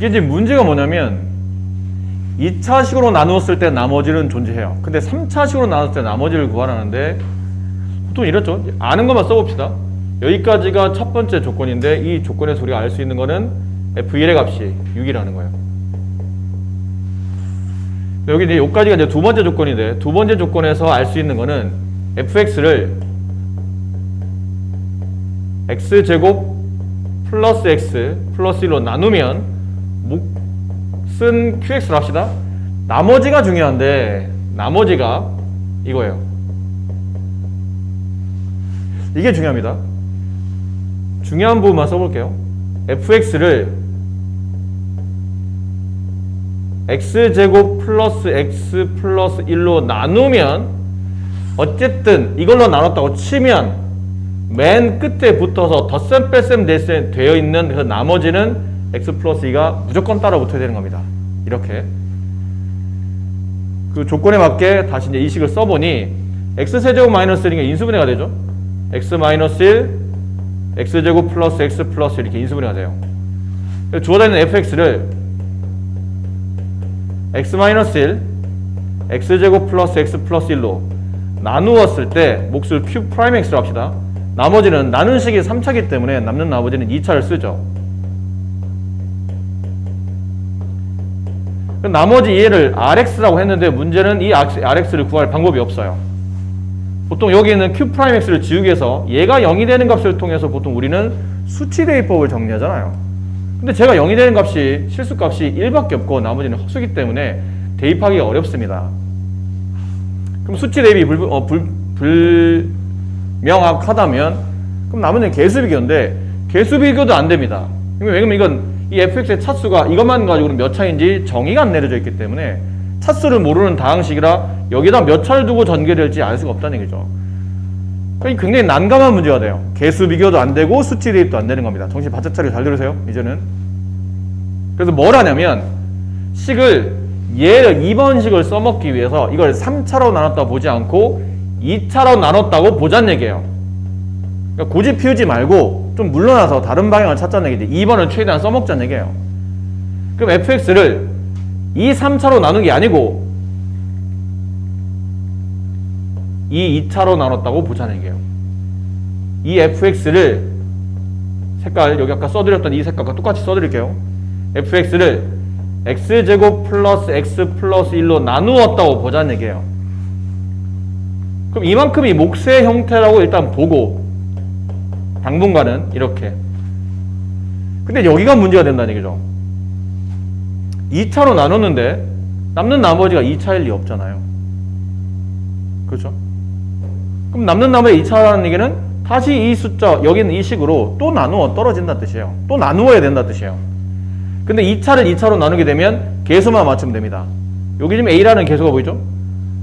이게 이제 문제가 뭐냐면 2차식으로 나누었을 때 나머지는 존재해요. 근데 3차식으로 나눴을 때 나머지를 구하라는데 보통 이렇죠. 아는 것만 써봅시다. 여기까지가 첫 번째 조건인데 이 조건에서 우리가 알 수 있는 거는 f1의 값이 6이라는 거예요. 여기 이제 여기까지가 이제 두 번째 조건인데 두 번째 조건에서 알 수 있는 거는 fx를 x제곱 플러스 x 플러스 1로 나누면 몫은 qx를 합시다. 나머지가 중요한데 나머지가 이거예요. 이게 중요합니다. 중요한 부분만 써볼게요. fx를 x제곱 플러스 x 플러스 1로 나누면 어쨌든 이걸로 나눴다고 치면 맨 끝에 붙어서 덧셈 뺄셈 댈셈 되어 있는 그 나머지는 x 플러스 2가 무조건 따라 붙어야 되는 겁니다. 이렇게 그 조건에 맞게 다시 이제 이 식을 써보니 x세제곱 마이너스 1이 인수분해가 되죠. x 마이너스 1 x제곱 플러스 x 플러스 1 이렇게 인수분해가 돼요. 주어져 있는 fx를 x 마이너스 1 x제곱 플러스 x 플러스 1로 나누었을 때 몫을 q 프라임 x로 합시다. 나머지는 나눈 식이 3차이기 때문에 남는 나머지는 2차를 쓰죠. 나머지 얘를 rx라고 했는데 문제는 이 rx를 구할 방법이 없어요. 보통 여기 있는 q 프라임 x를 지우기 위해서 얘가 0이 되는 값을 통해서 보통 우리는 수치 대입법을 정리하잖아요. 근데 제가 0이 되는 값이 실수값이 1밖에 없고 나머지는 허수기 때문에 대입하기가 어렵습니다. 그럼 수치 대입이 불명확하다면 그럼 나머지는 개수비교인데 개수비교도 안 됩니다. 왜냐면 이건 이 fx의 차수가 이것만 가지고는 몇 차인지 정의가 안 내려져 있기 때문에 차수를 모르는 다항식이라 여기다 몇 차를 두고 전개될지 알 수가 없다는 얘기죠. 그러니까 굉장히 난감한 문제가 돼요. 개수 비교도 안 되고 수치 대입도 안 되는 겁니다. 정신 바짝 차리고 잘 들으세요. 이제는. 그래서 뭘 하냐면 식을 얘를 2번 식을 써먹기 위해서 이걸 3차로 나눴다 보지 않고 2차로 나눴다고 보자는 얘기예요. 그러니까 고집 피우지 말고 좀 물러나서 다른 방향을 찾자는 얘기지. 2번을 최대한 써먹자는 얘기예요. 그럼 fx를 2, 3차로 나눈 게 아니고 2차로 나눴다고 보자는 얘기예요. 이 fx를 색깔 여기 아까 써드렸던 이 색깔과 똑같이 써드릴게요. fx를 x제곱 플러스 x 플러스 1로 나누었다고 보자는 얘기예요. 그럼 이만큼이 몫의 형태라고 일단 보고 당분간은 이렇게. 근데 여기가 문제가 된다는 얘기죠. 2차로 나눴는데 남는 나머지가 2차일 리 없잖아요. 그렇죠? 그럼 남는 나머지 2차라는 얘기는 다시 이 숫자 여기 있는 이 식으로 또 나누어 떨어진다는 뜻이에요. 또 나누어야 된다는 뜻이에요. 근데 2차를 2차로 나누게 되면 개수만 맞추면 됩니다. 여기 지금 a라는 개수가 보이죠?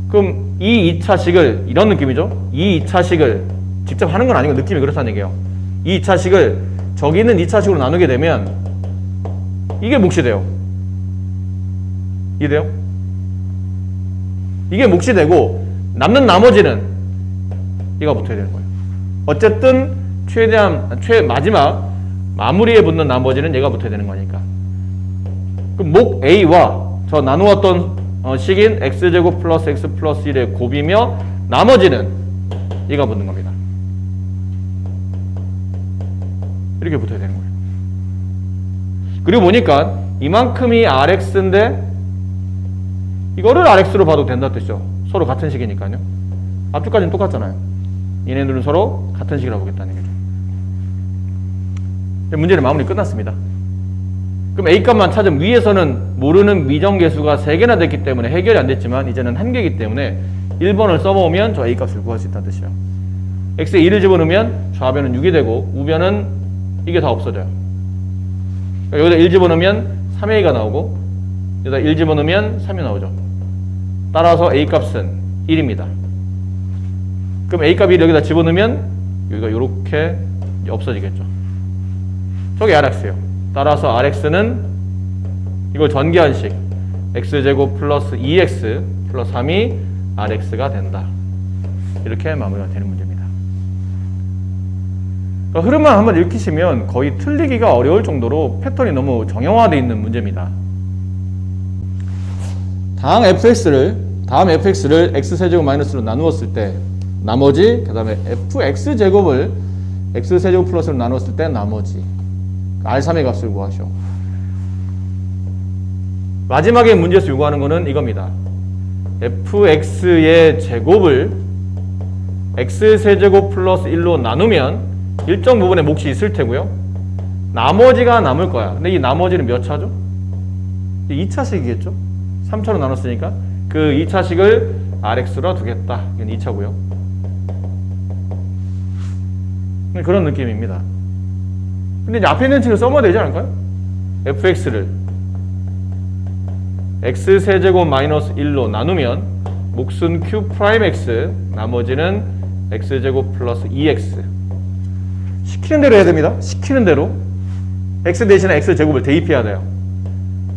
그럼 이 2차식을 이런 느낌이죠? 이 2차식을 직접 하는 건 아니고 느낌이 그렇다는 얘기예요. 이 2차식을 저기 있는 2차식으로 나누게 되면 이게 몫이 돼요. 이해돼요? 이게 몫이 되고 남는 나머지는 얘가 붙어야 되는 거예요. 어쨌든 마지막 마무리에 붙는 나머지는 얘가 붙어야 되는 거니까. 그럼 목 A와 저 나누었던 식인 x제곱 플러스 x 플러스 1의 곱이며 나머지는 얘가 붙는 겁니다. 이렇게 붙어야 되는 거예요. 그리고 보니까 이만큼이 rx인데 이거를 rx로 봐도 된다 뜻이죠. 서로 같은 식이니까요. 앞쪽까지는 똑같잖아요. 얘네들은 서로 같은 식이라고 보겠다는 얘기죠. 문제는 마무리 끝났습니다. 그럼 A값만 찾으면 위에서는 모르는 미정계수가 3개나 됐기 때문에 해결이 안 됐지만 이제는 1개이기 때문에 1번을 써보면 저 A값을 구할 수 있다는 뜻이에요. X에 2를 집어넣으면 좌변은 6이 되고 우변은 이게 다 없어져요. 그러니까 여기다 1 집어넣으면 3A가 나오고 여기다 1 집어넣으면 3이 나오죠. 따라서 A값은 1입니다. 그럼 A값 1 여기다 집어넣으면 여기가 이렇게 없어지겠죠. 저게 RX예요. 따라서 RX는 이걸 전개한 식 X제곱 플러스 2X 플러스 3이 RX가 된다. 이렇게 마무리가 되는 문제입니다. 그러니까 흐름만 한번 읽히시면 거의 틀리기가 어려울 정도로 패턴이 너무 정형화되어 있는 문제입니다. 다음 fx를 x세제곱 마이너스로 나누었을 때 나머지, 그 다음에 fx제곱을 x세제곱 플러스로 나누었을 때 나머지 R3의 값을 구하시오. 마지막에 문제에서 요구하는 거는 이겁니다. fx의 제곱을 x세제곱 플러스 1로 나누면 일정 부분에 몫이 있을 테고요. 나머지가 남을 거야. 근데 이 나머지는 몇 차죠? 2차식이겠죠? 3차로 나눴으니까 그 2차식을 rx로 두겠다. 이건 2차고요. 그런 느낌입니다. 근데 이제 앞에 있는 칙을 써봐야 되지 않을까요? fx를 x세제곱 마이너스 1로 나누면 몫은 q 프라임 x, 나머지는 x제곱 플러스 2x. 시키는 대로 해야 됩니다. 시키는 대로. x 대신에 x제곱을 대입해야 돼요.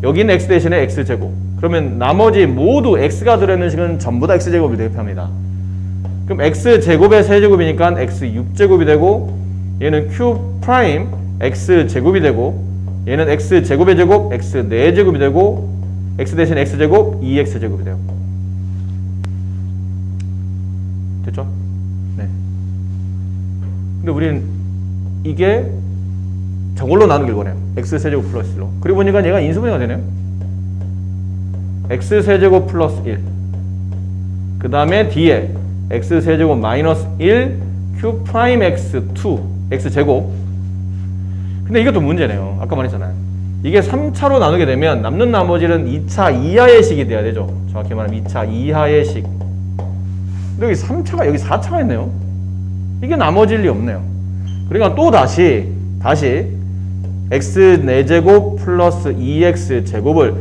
여기는 x 대신에 x제곱. 그러면 나머지 모두 x가 들어있는 식은 전부 다 x제곱을 대입합니다. 그럼 x제곱의 세제곱이니까 x6제곱이 되고, 얘는 q 프라임 x제곱이 되고, 얘는 x제곱의 제곱 x4제곱이 되고, x 대신 x제곱 2x제곱이 돼요. 됐죠? 네. 근데 우리는 이게 저걸로 나누길 원해요. x세제곱 플러스 1로. 그리고 보니까 얘가 인수분해가 되네요. x세제곱 플러스 1. 그 다음에 뒤에 x세제곱 마이너스 1 q 프라임 x2 x제곱. 근데 이것도 문제네요. 아까 말했잖아요. 이게 3차로 나누게 되면 남는 나머지는 2차 이하의 식이 돼야 되죠. 정확히 말하면 2차 이하의 식. 근데 여기 3차가 여기 4차가 있네요. 이게 나머질 리 없네요. 그러니까 또 다시 x 4제곱 플러스 2x 제곱을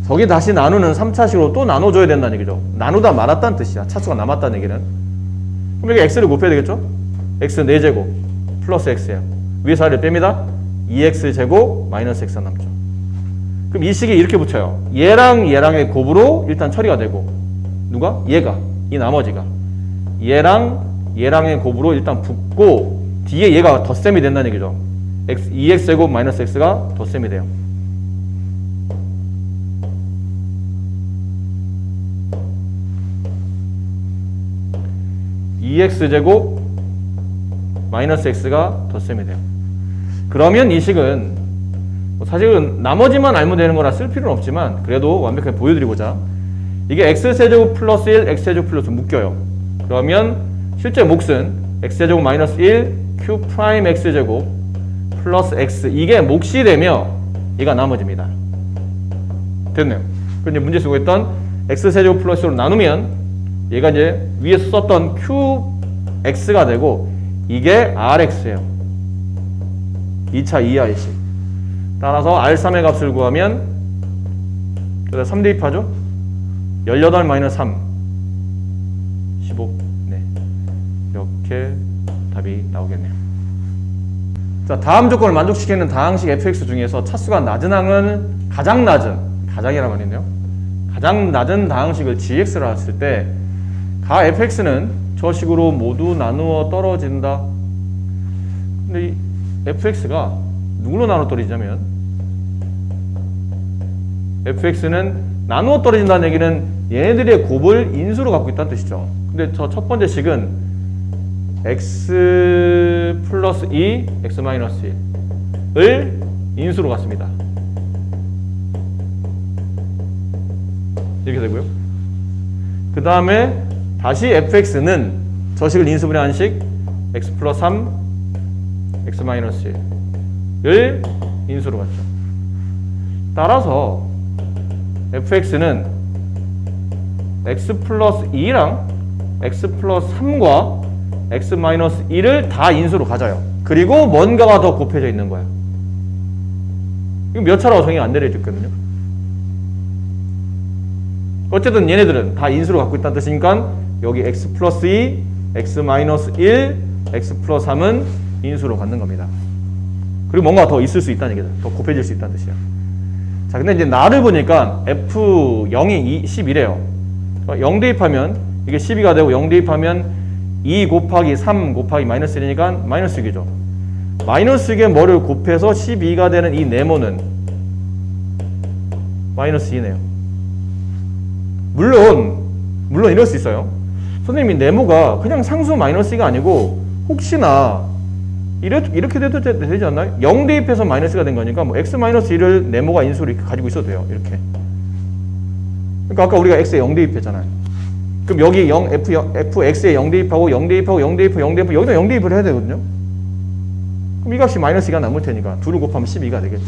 저기 다시 나누는 3차식으로 또 나눠줘야 된다는 얘기죠. 나누다 말았다는 뜻이야. 차수가 남았다는 얘기는. 그럼 여기 x를 곱해야 되겠죠? x 4제곱 플러스 x예요. 위에서 아래를 뺍니다. 2x제곱 마이너스 x가 남죠. 그럼 이 식이 이렇게 붙여요. 얘랑 얘랑의 곱으로 일단 처리가 되고, 누가? 얘가, 이 나머지가 얘랑 얘랑의 곱으로 일단 붙고, 뒤에 얘가 덧셈이 된다는 얘기죠. 2x제곱 마이너스 x가 덧셈이 돼요. (2x제곱) 마이너스 x가 덧셈이 돼요. 그러면 이 식은 사실은 나머지만 알면 되는 거라 쓸 필요는 없지만 그래도 완벽하게 보여드리고자, 이게 x세제곱 플러스 1, x세제곱 플러스 묶여요. 그러면 실제 몫은 x세제곱 마이너스 1 q 프라임 x제곱 플러스 x, 이게 몫이 되며 얘가 나머지입니다. 됐네요. 그럼 이제 문제 쓰고 있던 x세제곱 플러스 1로 나누면 얘가 이제 위에서 썼던 qx가 되고, 이게 rx예요. 2차 이하의 식. 따라서 R3의 값을 구하면 3 대입하죠? 18 마이너스 3 15. 네, 이렇게 답이 나오겠네요. 자, 다음 조건을 만족시키는 다항식 fx 중에서 차수가 낮은 항은 가장이란 말이네요. 가장 낮은 다항식을 gx라 했을 때 가 fx는 저 식으로 모두 나누어 떨어진다. 근데 이 fx가 누구로 나눠 떨어지냐면, fx는 나누어 떨어진다는 얘기는 얘네들의 곱을 인수로 갖고 있다는 뜻이죠. 근데 저 첫 번째 식은 x 플러스 2, x 마이너스 1을 인수로 갖습니다. 이렇게 되고요. 그 다음에 다시 fx는 저 식을 인수분해한 식 x 플러스 3, x 마이너스 1을 인수로 갖죠. 따라서 fx는 x 플러스 2랑 x 플러스 3과 x 마이너스 1을 다 인수로 가져요. 그리고 뭔가가 더 곱해져 있는 거야. 이거 몇 차라고 정의가 안 내려졌거든요. 어쨌든 얘네들은 다 인수로 갖고 있다는 뜻이니까 여기 x 플러스 2, x 마이너스 1, x 플러스 3은 인수로 갖는 겁니다. 그리고 뭔가 더 있을 수 있다는 얘기다. 더 곱해질 수 있다는 뜻이야. 자, 근데 이제 나를 보니까 f0이 10이래요. 0 대입하면 이게 12가 되고, 0 대입하면 2 곱하기 3 곱하기 마이너스 1이니까 마이너스 6이죠. 마이너스 6에 뭐를 곱해서 12가 되는 이 네모는 마이너스 2네요. 물론 이럴 수 있어요. 선생님이 네모가 그냥 상수 마이너스 2가 아니고 혹시나 이렇게 돼도 되지 않나요? 0 대입해서 마이너스가 된 거니까 뭐 x-1을 네모가 인수로 이렇게 가지고 있어도 돼요. 이렇게. 그러니까 아까 우리가 x에 0 대입했잖아요. 그럼 여기 0, fx에 0 대입하고 0 대입하고 0 대입하고 0 대입하고 여기다 0 대입을 해야 되거든요. 그럼 이 값이 마이너스 2가 남을 테니까 둘을 곱하면 12가 되겠죠.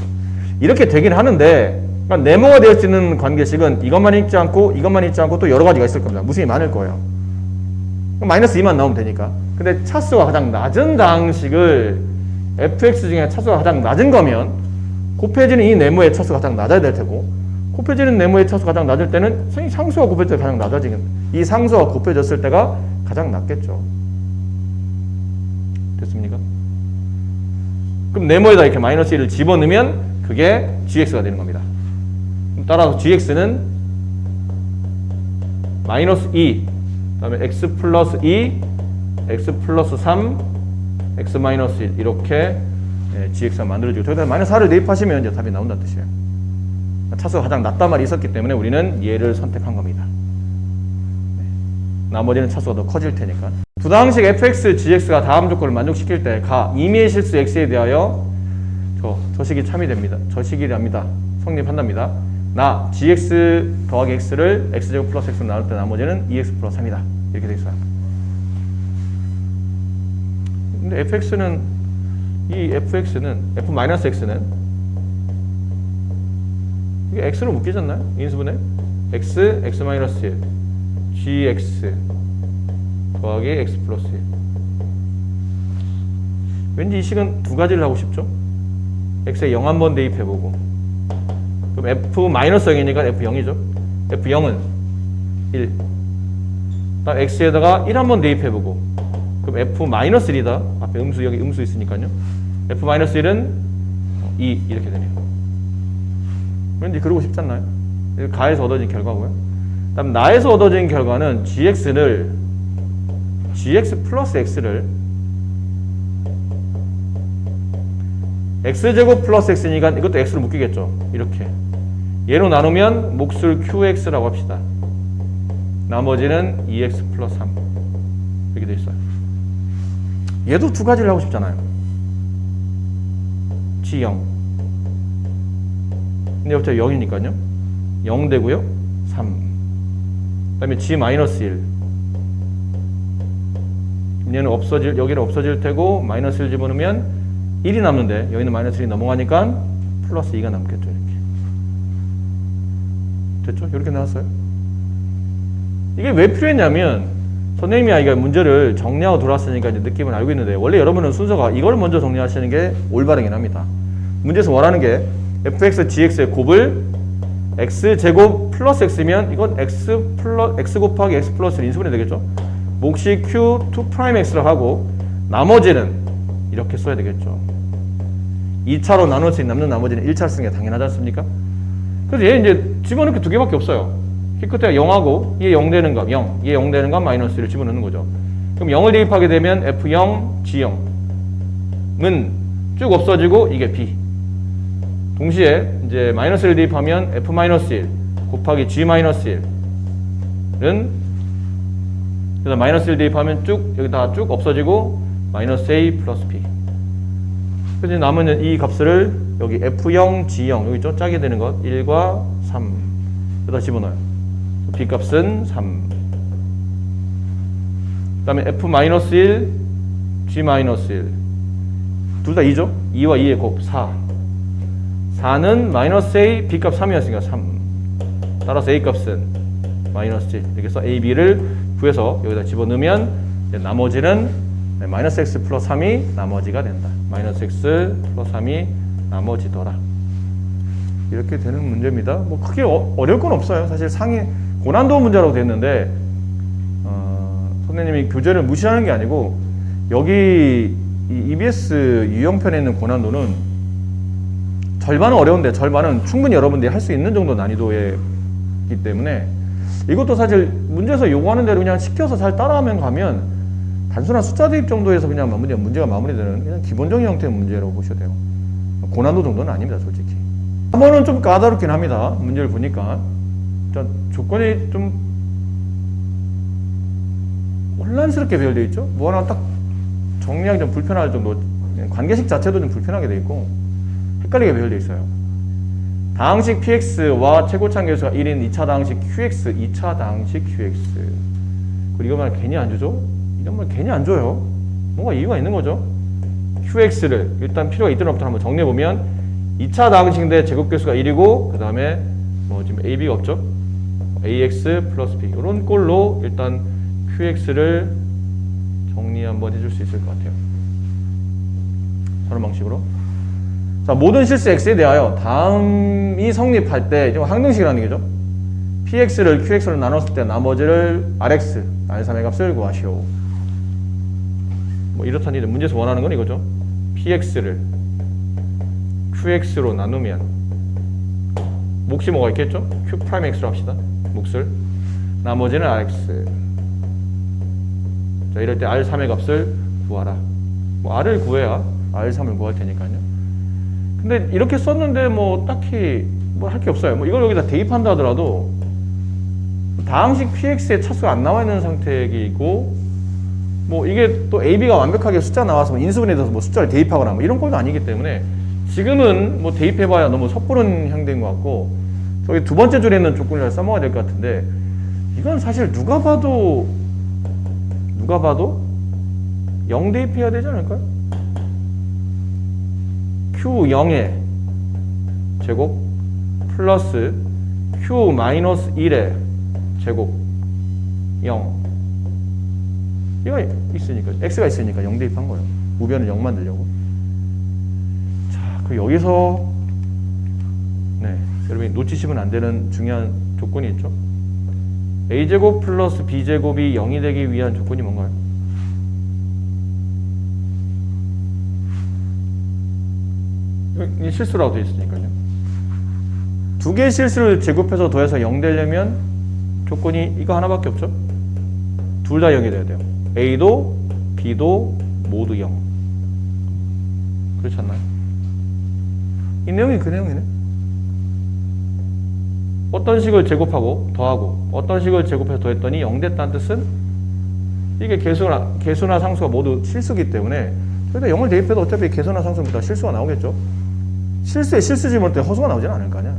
이렇게 되긴 하는데 그러니까 네모가 될 수 있는 관계식은 이것만 있지 않고 또 여러 가지가 있을 겁니다. 무수히 많을 거예요. 그럼 마이너스 2만 나오면 되니까. 근데 차수가 가장 낮은 다항식을 fx 중에 차수가 가장 낮은 거면 곱해지는 이 네모의 차수가 가장 낮아야 될 테고 곱해지는 네모의 차수가 가장 낮을 때는 상수가 곱해질 때 가장 낮아지는 이 상수가 곱해졌을 때가 가장 낮겠죠. 됐습니까? 그럼 네모에다 이렇게 마이너스 1을 집어넣으면 그게 gx가 되는 겁니다. 따라서 gx는 마이너스 2 그 다음에 x 플러스 2 x 플러스 3 x 마이너스 1 이렇게 gx가 만들어지고 저기다 마이너스 4를 대입하시면 이제 답이 나온다는 뜻이에요. 차수가 가장 낮단 말이 있었기 때문에 우리는 얘를 선택한 겁니다. 나머지는 차수가 더 커질 테니까. 두 다항식 fx, gx가 다음 조건을 만족시킬 때 가 임의의 실수 x에 대하여 저 식이 참이 됩니다. 저 식이랍니다. 성립한답니다. 나 gx 더하기 x를 x제곱 플러스 x로 나눌 때 나머지는 2x 플러스 3이다. 이렇게 돼 있어요. 근데 fx는 이 fx는 f-x는 이게 x로 묶이잖아요. 인수분해 x, x-1 gx 더하기 x 플러스 1. 왠지 이 식은 두 가지를 하고 싶죠. x에 0 한번 대입해보고 그럼 f-0이니까 f0이죠. f0은 1 다음 x에다가 1 한번 대입해보고 그럼 f-1이다. 앞에 음수 여기 음수 있으니까요. f-1은 2 이렇게 되네요. 왠지 그러고 싶지 않나요? 가에서 얻어진 결과고요. 다음 나에서 얻어진 결과는 gx 플러스 x를 x제곱 플러스 x니까 이것도 x로 묶이겠죠. 이렇게 얘로 나누면 몫을 qx라고 합시다. 나머지는 2x 플러스 3 이렇게 돼 있어요. 얘도 두 가지를 하고 싶잖아요. g0 근데 갑자기 0이니까요 0 되고요 3 그 다음에 g-1 얘는 여기는 없어질 테고 마이너스 1 집어넣으면 1이 남는데 여기는 마이너스 1이 넘어가니까 플러스 2가 남겠죠. 이렇게 됐죠? 이렇게 나왔어요. 이게 왜 필요했냐면 선생님이 아이가 문제를 정리하고 돌아왔으니까 이제 느낌을 알고 있는데 원래 여러분은 순서가 이걸 먼저 정리하시는 게 올바르긴 합니다. 문제에서 원하는 게 fx, gx의 곱을 x제곱 플러스 x면 이건 x 곱하기 x 플러스 1 인수분해 되겠죠? 몫이 q 2'x라고 하고 나머지는 이렇게 써야 되겠죠. 2차로 나눌 수 있는 남는 나머지는 1차로 쓰는 게 당연하지 않습니까? 그래서 얘 이제 집어넣을 게 두 개밖에 없어요. 키 끝에가 0하고 얘 0 되는 값 0, 얘 0 되는 값 마이너스 1을 집어넣는 거죠. 그럼 0을 대입하게 되면 f0, g0은 쭉 없어지고 이게 b. 동시에 이제 마이너스를 대입하면 f-1 곱하기 g-1은 그래서 마이너스 1 대입하면 쭉 여기다 쭉 없어지고 마이너스 a 플러스 b. 그래서 남은 이 값을 여기 f0, g0 여기 있죠? 짜게 되는 것 1과 3 여기다 집어넣어요. b 값은 3. 그 다음에 f-1, g-1 둘 다 2죠? 2와 2의 곱 4. 4는 마이너스 a, b 값 3이었으니까 3. 따라서 a 값은 마이너스 1. 이렇게 해서 a, b를 구해서 여기다 집어넣으면 나머지는 마이너스 x 플러스 3이 나머지가 된다. 마이너스 x 플러스 3이 나머지더라. 이렇게 되는 문제입니다. 뭐 크게 어려울 건 없어요. 사실 상위 고난도 문제라고 됐는데 선생님이 교재를 무시하는 게 아니고 여기 이 EBS 유형편에 있는 고난도는 절반은 어려운데 절반은 충분히 여러분들이 할 수 있는 정도 난이도이기 때문에 이것도 사실 문제에서 요구하는 대로 그냥 시켜서 잘 따라하면 가면 단순한 숫자 대입 정도에서 그냥 문제가 마무리되는 그냥 기본적인 형태의 문제라고 보셔도 돼요. 고난도 정도는 아닙니다, 솔직히. 3번은 좀 까다롭긴 합니다. 문제를 보니까. 조건이 좀 혼란스럽게 배열되어 있죠? 뭐 하나 딱 정리하기 좀 불편할 정도, 관계식 자체도 좀 불편하게 되어 있고, 헷갈리게 배열되어 있어요. 다항식 px와 최고차항 계수가 1인 2차 다항식 qx, 2차 다항식 qx. 그리고 이거만 괜히 안 주죠? 이런 말 괜히 안 줘요. 뭔가 이유가 있는 거죠. qx를 일단 필요가 있든 없든 한번 정리해보면 2차 다항식인데 제곱 계수가 1이고 그 다음에 뭐 지금 ab가 없죠? ax 플러스 b 이런 꼴로 일단 qx를 정리 한번 해줄 수 있을 것 같아요. 저런 방식으로. 자, 모든 실수 x에 대하여 다음이 성립할 때 지금 항등식이라는 얘기죠. px를 qx로 나눴을 때 나머지를 rx, r3의 값을 구하시오. 뭐 이렇다니 문제에서 원하는 건 이거죠. px를 qx로 나누면 몫이 뭐가 있겠죠? q'x로 합시다. 몫을. 나머지는 rx. 자, 이럴 때 r3의 값을 구하라. 뭐 r을 구해야 r3을 구할 테니까요. 근데 이렇게 썼는데 뭐 딱히 뭐 할 게 없어요. 뭐 이걸 여기다 대입한다 하더라도 다항식 px의 차수가 안 나와 있는 상태이고 뭐 이게 또 ab가 완벽하게 숫자 나와서 뭐 인수분해에 대해서 뭐 숫자를 대입하거나 뭐 이런 꼴도 아니기 때문에 지금은 뭐 대입해봐야 너무 섣부른 형태인 것 같고 저기 두 번째 줄에 있는 조건을 써먹어야 될 것 같은데 이건 사실 누가 봐도 0 대입해야 되지 않을까요? q0의 제곱 플러스 q-1의 제곱 0 이거 있으니까 x가 있으니까 0 대입한 거예요. 우변을 0 만들려고. 자, 그 여기서 여러분이 놓치시면 안 되는 중요한 조건이 있죠. a제곱 플러스 b제곱이 0이 되기 위한 조건이 뭔가요? 이 실수라고 되어 있으니까요. 두 개의 실수를 제곱해서 더해서 0 되려면 조건이 이거 하나밖에 없죠. 둘 다 0이 돼야 돼요. A도 B도 모두 0. 그렇지 않나요? 이 내용이 그 내용이네. 어떤 식을 제곱하고 더하고 어떤 식을 제곱해서 더했더니 0 됐다는 뜻은 이게 개수나 상수가 모두 실수기 때문에 그래도 0을 대입해도 어차피 개수나 상수는 다 실수가 나오겠죠. 실수에 실수 집어넣을 때 허수가 나오진 않을 거 아니야.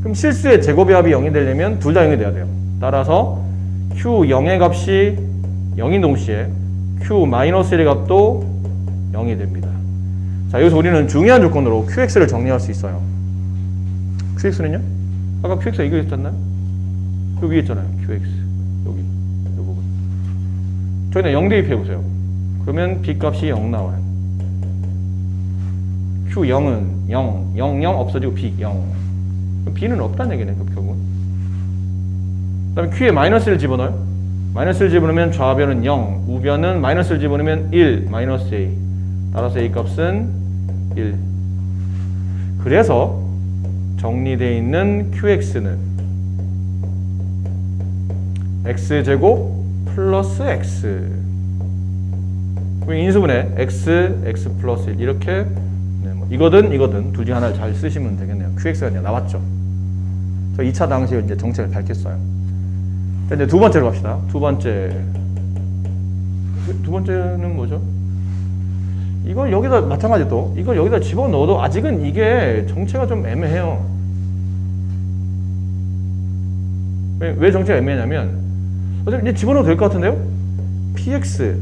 그럼 실수의 제곱의 합이 0이 되려면 둘 다 0이 돼야 돼요. 따라서 Q0의 값이 0인 동시에 Q-1의 값도 0이 됩니다. 자, 여기서 우리는 중요한 조건으로 QX를 정리할 수 있어요. QX는요? 아까 QX가 이거 있었나요? 여기 위에 있잖아요. QX. 여기. 이 부분. 저희는 0 대입해보세요. 그러면 B 값이 0 나와요. Q0은 0, 0, 0 없어지고 B 0. B는 없다는 얘기네, 그 결국은. 그 다음에 Q에 마이너스를 집어넣어요. 마이너스를 집어넣으면 좌변은 0, 우변은 마이너스를 집어넣으면 1, 마이너스 A. 따라서 A 값은 1. 그래서 정리되어 있는 QX는 X제곱 플러스 X. 인수분해 X, X 플러스 1 이렇게 이거든 둘 중 하나를 잘 쓰시면 되겠네요. QX가 이제 나왔죠. 저 2차 당시에 이제 정책을 밝혔어요. 이제 두 번째로 갑시다. 두 번째는 뭐죠? 이걸 여기다 마찬가지 또 이걸 여기다 집어넣어도 아직은 이게 정체가 좀 애매해요. 왜 정체가 애매하냐면 어차피 이제 집어넣어도 될 것 같은데요? PX는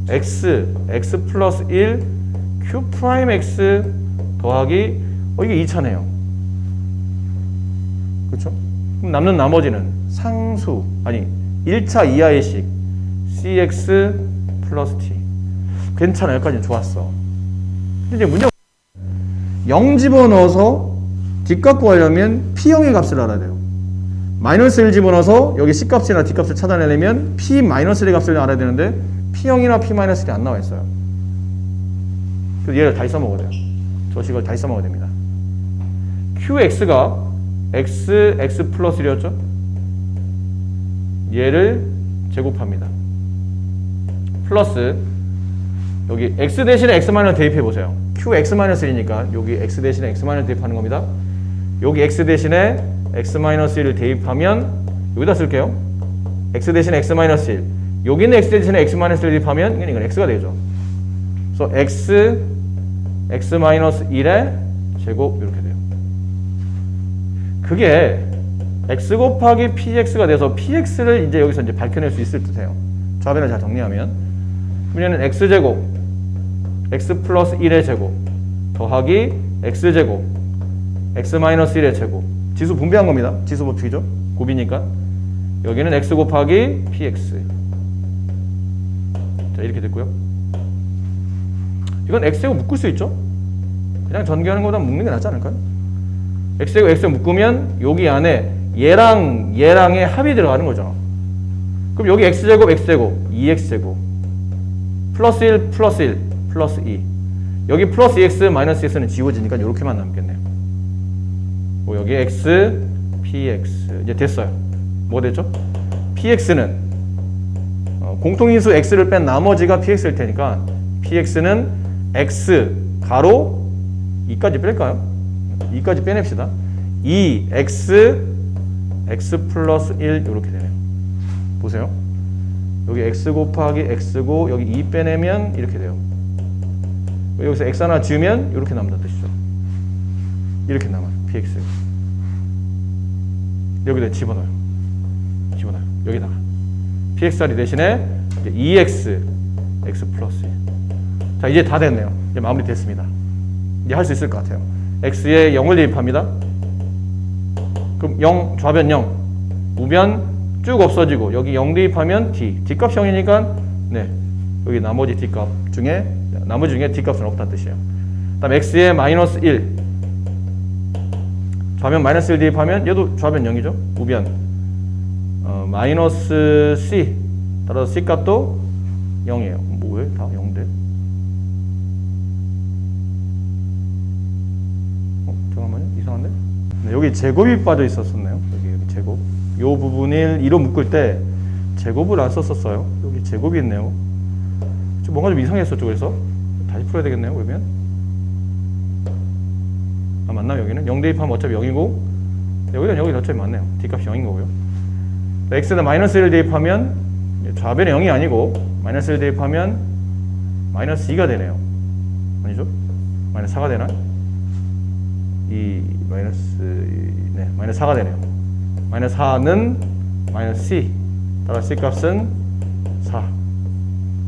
X 플러스 1 Q 프라임 X 더하기 이게 2차네요. 그렇죠? 그럼 남는 나머지는 상수 1차 이하의 식 CX 플러스 T. 괜찮아. 여기까지는 좋았어. 근데 이제 문제가 0 집어넣어서 뒷값 구하려면 P0의 값을 알아야 돼요. 마이너스 1 집어넣어서 여기 C값이나 D값을 찾아내려면 P-1의 값을 알아야 되는데 P0이나 P-1이 안 나와 있어요. 그래서 얘를 다시 써먹어야 돼요. 저 식을 다시 써먹어야 됩니다. QX가 X 플러스 1이었죠? 얘를 제곱합니다. 플러스 여기 x 대신에 x 마이너스 대입해 보세요. qx 마이너스 1이니까 여기 x 대신에 x 마이너스 대입하는 겁니다. 여기 x 대신에 x 마이너스 1을 대입하면 여기다 쓸게요. x 대신에 x 마이너스 1. 여기는 x 대신에 x 마이너스 1을 대입하면 이건 x가 되죠. 그래서 x 마이너스 1의 제곱 이렇게 돼요. 그게 x 곱하기 px가 돼서 px를 이제 여기서 이제 밝혀낼 수 있을 듯해요. 좌변을 잘 정리하면 그러면 x제곱 x 플러스 1의 제곱 더하기 x제곱 x 마이너스 1의 제곱 지수 분배한 겁니다. 지수 법칙이죠. 곱이니까 여기는 x 곱하기 px 자 이렇게 됐고요. 이건 x제곱 묶을 수 있죠. 그냥 전개하는 것보다 묶는 게 낫지 않을까요? x제곱 x제곱 묶으면 여기 안에 얘랑 얘랑의 합이 들어가는 거죠. 그럼 여기 x제곱 x제곱 2x제곱 플러스 1 플러스 1 플러스 2 여기 플러스 2x 마이너스 x는 지워지니까 이렇게만 남겠네요. 뭐 여기 x px 이제 됐어요. 뭐 됐죠? px는 공통인수 x를 뺀 나머지가 px일 테니까 px는 x 가로 2까지 뺄까요? 2까지 빼냅시다. 2x x 플러스 1 이렇게 되네요. 보세요. 여기 x 곱하기 x고 여기 2 빼내면 이렇게 돼요. 여기서 x 하나 지으면 이렇게 남는다는 뜻이죠. 이렇게 남아요. px 여기다 집어넣어요. 여기다가 pxr 대신에 이제 2x x 플러스 1. 자 이제 다 됐네요. 이제 마무리 됐습니다. 이제 할 수 있을 것 같아요. x에 0을 대입합니다. 그럼 0 좌변 0 우변 쭉 없어지고 여기 0 대입하면 d 값이 0이니까 네 여기 나머지 d 값 중에 나머지 중에 d 값은 없다는 뜻이에요. 그다음 x에 마이너스 1 좌변 마이너스 1 대입하면 얘도 좌변 0이죠. 우변 마이너스 c 따라서 c 값도 0이에요. 뭐예요? 다 0대. 잠깐만요. 이상한데? 네, 여기 제곱이 빠져 있었었네요. 여기 제곱. 요 부분을 2로 묶을 때 제곱을 안 썼었어요. 여기 제곱이 있네요. 뭔가 좀 이상했었죠. 그래서 다시 풀어야 되겠네요. 그러면 맞나요? 여기는 0 대입하면 어차피 0이고 여기는 어차피 맞네요. d값이 0인 거고요. x는 마이너스 1 대입하면 좌변이 0이 아니고 마이너스 1 대입하면 마이너스 2가 되네요. 아니죠? 마이너스 4가 되나? 마이너스 4가 되네요. 마이너스 4는 마이너스 c 따라 c 값은 4.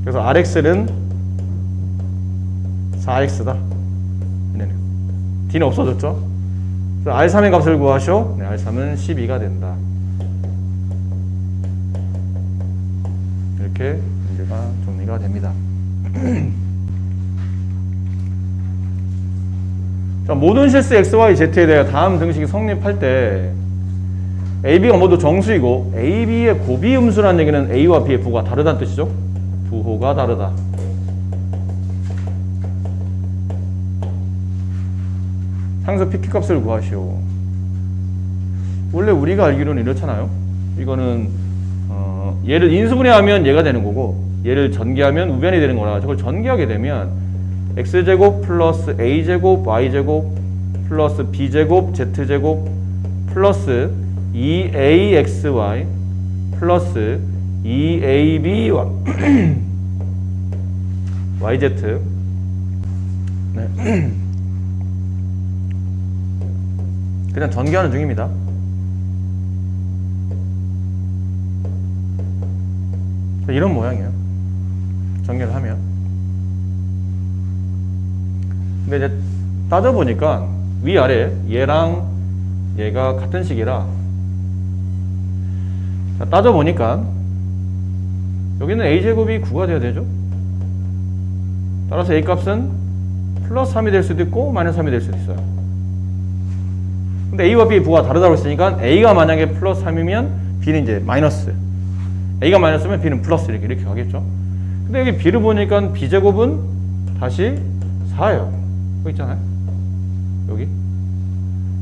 그래서 rx는 4x다. d는 없어졌죠? 그래서 r3의 값을 구하시오. 네, r3은 12가 된다. 이렇게 문제가 정리가 됩니다. 자, 모든 실수 x, y, z에 대해 다음 등식이 성립할 때 AB가 모두 정수이고 AB의 고비음수라는 얘기는 A와 B의 부호가 다르다는 뜻이죠. 부호가 다르다. 상수 PQ 값을 구하시오. 원래 우리가 알기로는 이렇잖아요. 이거는 얘를 인수분해하면 얘가 되는 거고 얘를 전개하면 우변이 되는 거라 저걸 전개하게 되면 x제곱 플러스 a제곱 y제곱 플러스 b제곱 z제곱 플러스 2axy 플러스 2ab yz 네. 그냥 전개하는 중입니다. 이런 모양이에요. 전개를 하면. 근데 이제 따져보니까 위아래 얘랑 얘가 같은 식이라 자, 따져보니까 여기는 a제곱이 9가 돼야 되죠. 따라서 a 값은 플러스 3이 될 수도 있고 마이너스 3이 될 수도 있어요. 근데 a와 b의 부호가 다르다고 했으니까 a가 만약에 플러스 3이면 b는 이제 마이너스 a가 마이너스면 b는 플러스 이렇게 가겠죠. 근데 여기 b를 보니까 b제곱은 다시 4예요. 여기 있잖아요. 여기.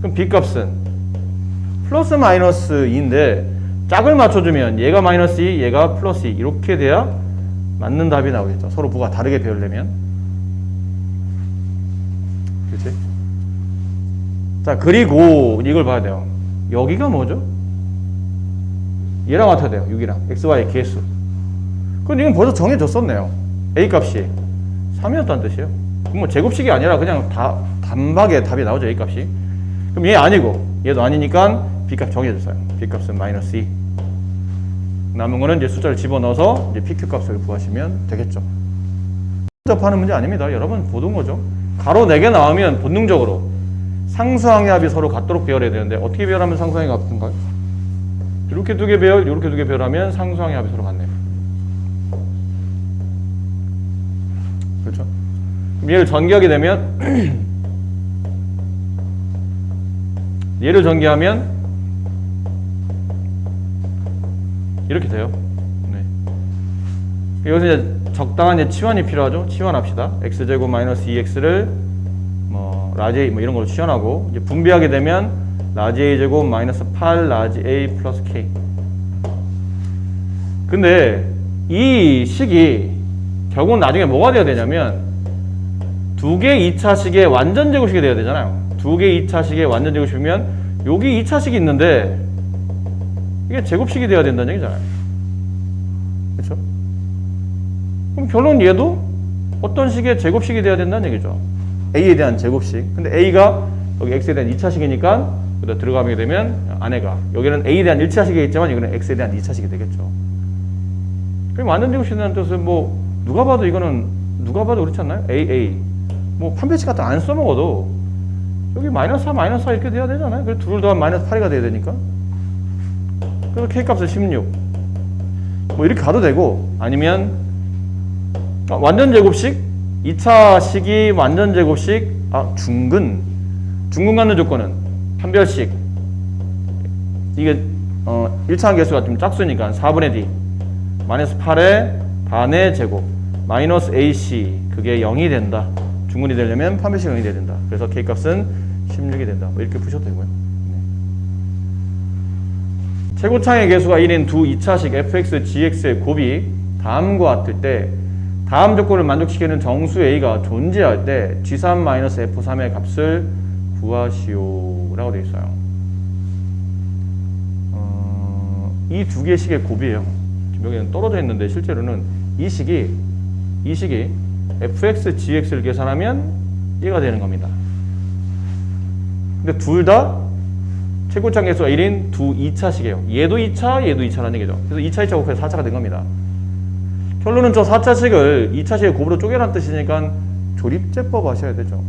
그럼 b 값은 플러스 마이너스 2인데 짝을 맞춰주면 얘가 마이너스 2, 얘가 플러스 2 이렇게 돼야 맞는 답이 나오겠죠. 서로 부가 다르게 배열되면. 그렇지? 자, 그리고 이걸 봐야 돼요. 여기가 뭐죠? 얘랑 같아야 돼요. 6이랑 xy의 개수. 그럼 이건 벌써 정해졌었네요. a 값이 3이었다는 뜻이에요. 그럼 뭐 제곱식이 아니라 그냥 단박에 답이 나오죠. a 값이. 그럼 얘 아니고 얘도 아니니까 b 값 정해졌어요. b 값은 마이너스 2. 남은 거는 이제 숫자를 집어넣어서 이제 pq 값을 구하시면 되겠죠. 접하는 문제 아닙니다. 여러분 보던 거죠. 가로 4개 나오면 본능적으로 상수항의 합이 서로 같도록 배열해야 되는데 어떻게 배열하면 상수항이 같은가요? 이렇게 2개 배열, 이렇게 2개 배열하면 상수항의 합이 서로 같네요. 그렇죠? 그럼 얘를 전개하게 되면 얘를 전개하면 이렇게 돼요. 네. 여기서 이제 적당한 이제 치환이 필요하죠. 치환합시다. x제곱 마이너스 2x를 뭐 라지 A 뭐 이런 걸로 치환하고 이제 분배하게 되면 라지 A 제곱 마이너스 8 라지 A 플러스 k. 근데 이 식이 결국은 나중에 뭐가 돼야 되냐면 2개 2차식의 완전 제곱식이 돼야 되잖아요. 2개 2차식의 완전 제곱식이면 여기 2차식이 있는데 이게 제곱식이 돼야 된다는 얘기잖아요. 그렇죠? 그럼 결론 얘도 어떤 식의 제곱식이 돼야 된다는 얘기죠. A에 대한 제곱식. 근데 A가 여기 X에 대한 2차식이니까 여기다 들어가게 되면 안에가 여기는 A에 대한 1차식이 있지만 여기는 X에 대한 2차식이 되겠죠. 그럼 완전 제곱식이라는 뜻은 뭐 누가 봐도 이거는 누가 봐도 그렇지 않나요? AA 뭐 판별식 같은 거 안 써먹어도 여기 마이너스 4 마이너스 4 이렇게 돼야 되잖아요. 그래서 둘을 더하면 마이너스 8이가 돼야 되니까. 그래서 K값은 16 뭐 이렇게 가도 되고 아니면 완전 제곱식 2차식이 완전 제곱식 중근 갖는 조건은 판별식 이게 1차항 개수가 좀 짝수니까 4분의 d 마이너스 8의 반의 제곱 마이너스 AC 그게 0이 된다. 중근이 되려면 판별식 0이 돼야 된다. 그래서 K값은 16이 된다. 뭐 이렇게 푸셔도 되고요. 최고차의 개수가 1인 두 2차식 fx, gx의 곱이 다음과 같을 때 다음 조건을 만족시키는 정수 a가 존재할 때 g3-f3의 값을 구하시오 라고 되어 있어요. 이 두 개의 식의 곱이에요. 지금 여기는 떨어져 있는데 실제로는 이 식이 fx, gx를 계산하면 얘가 되는 겁니다. 근데 둘 다 최고차 개수가 1인 두 2차식이에요. 얘도 2차, 얘도 2차라는 얘기죠. 그래서 2차, 2차 곱해서 4차가 된 겁니다. 결론은 저 4차식을 2차식의 곱으로 쪼개라는 뜻이니까 조립제법 하셔야 되죠.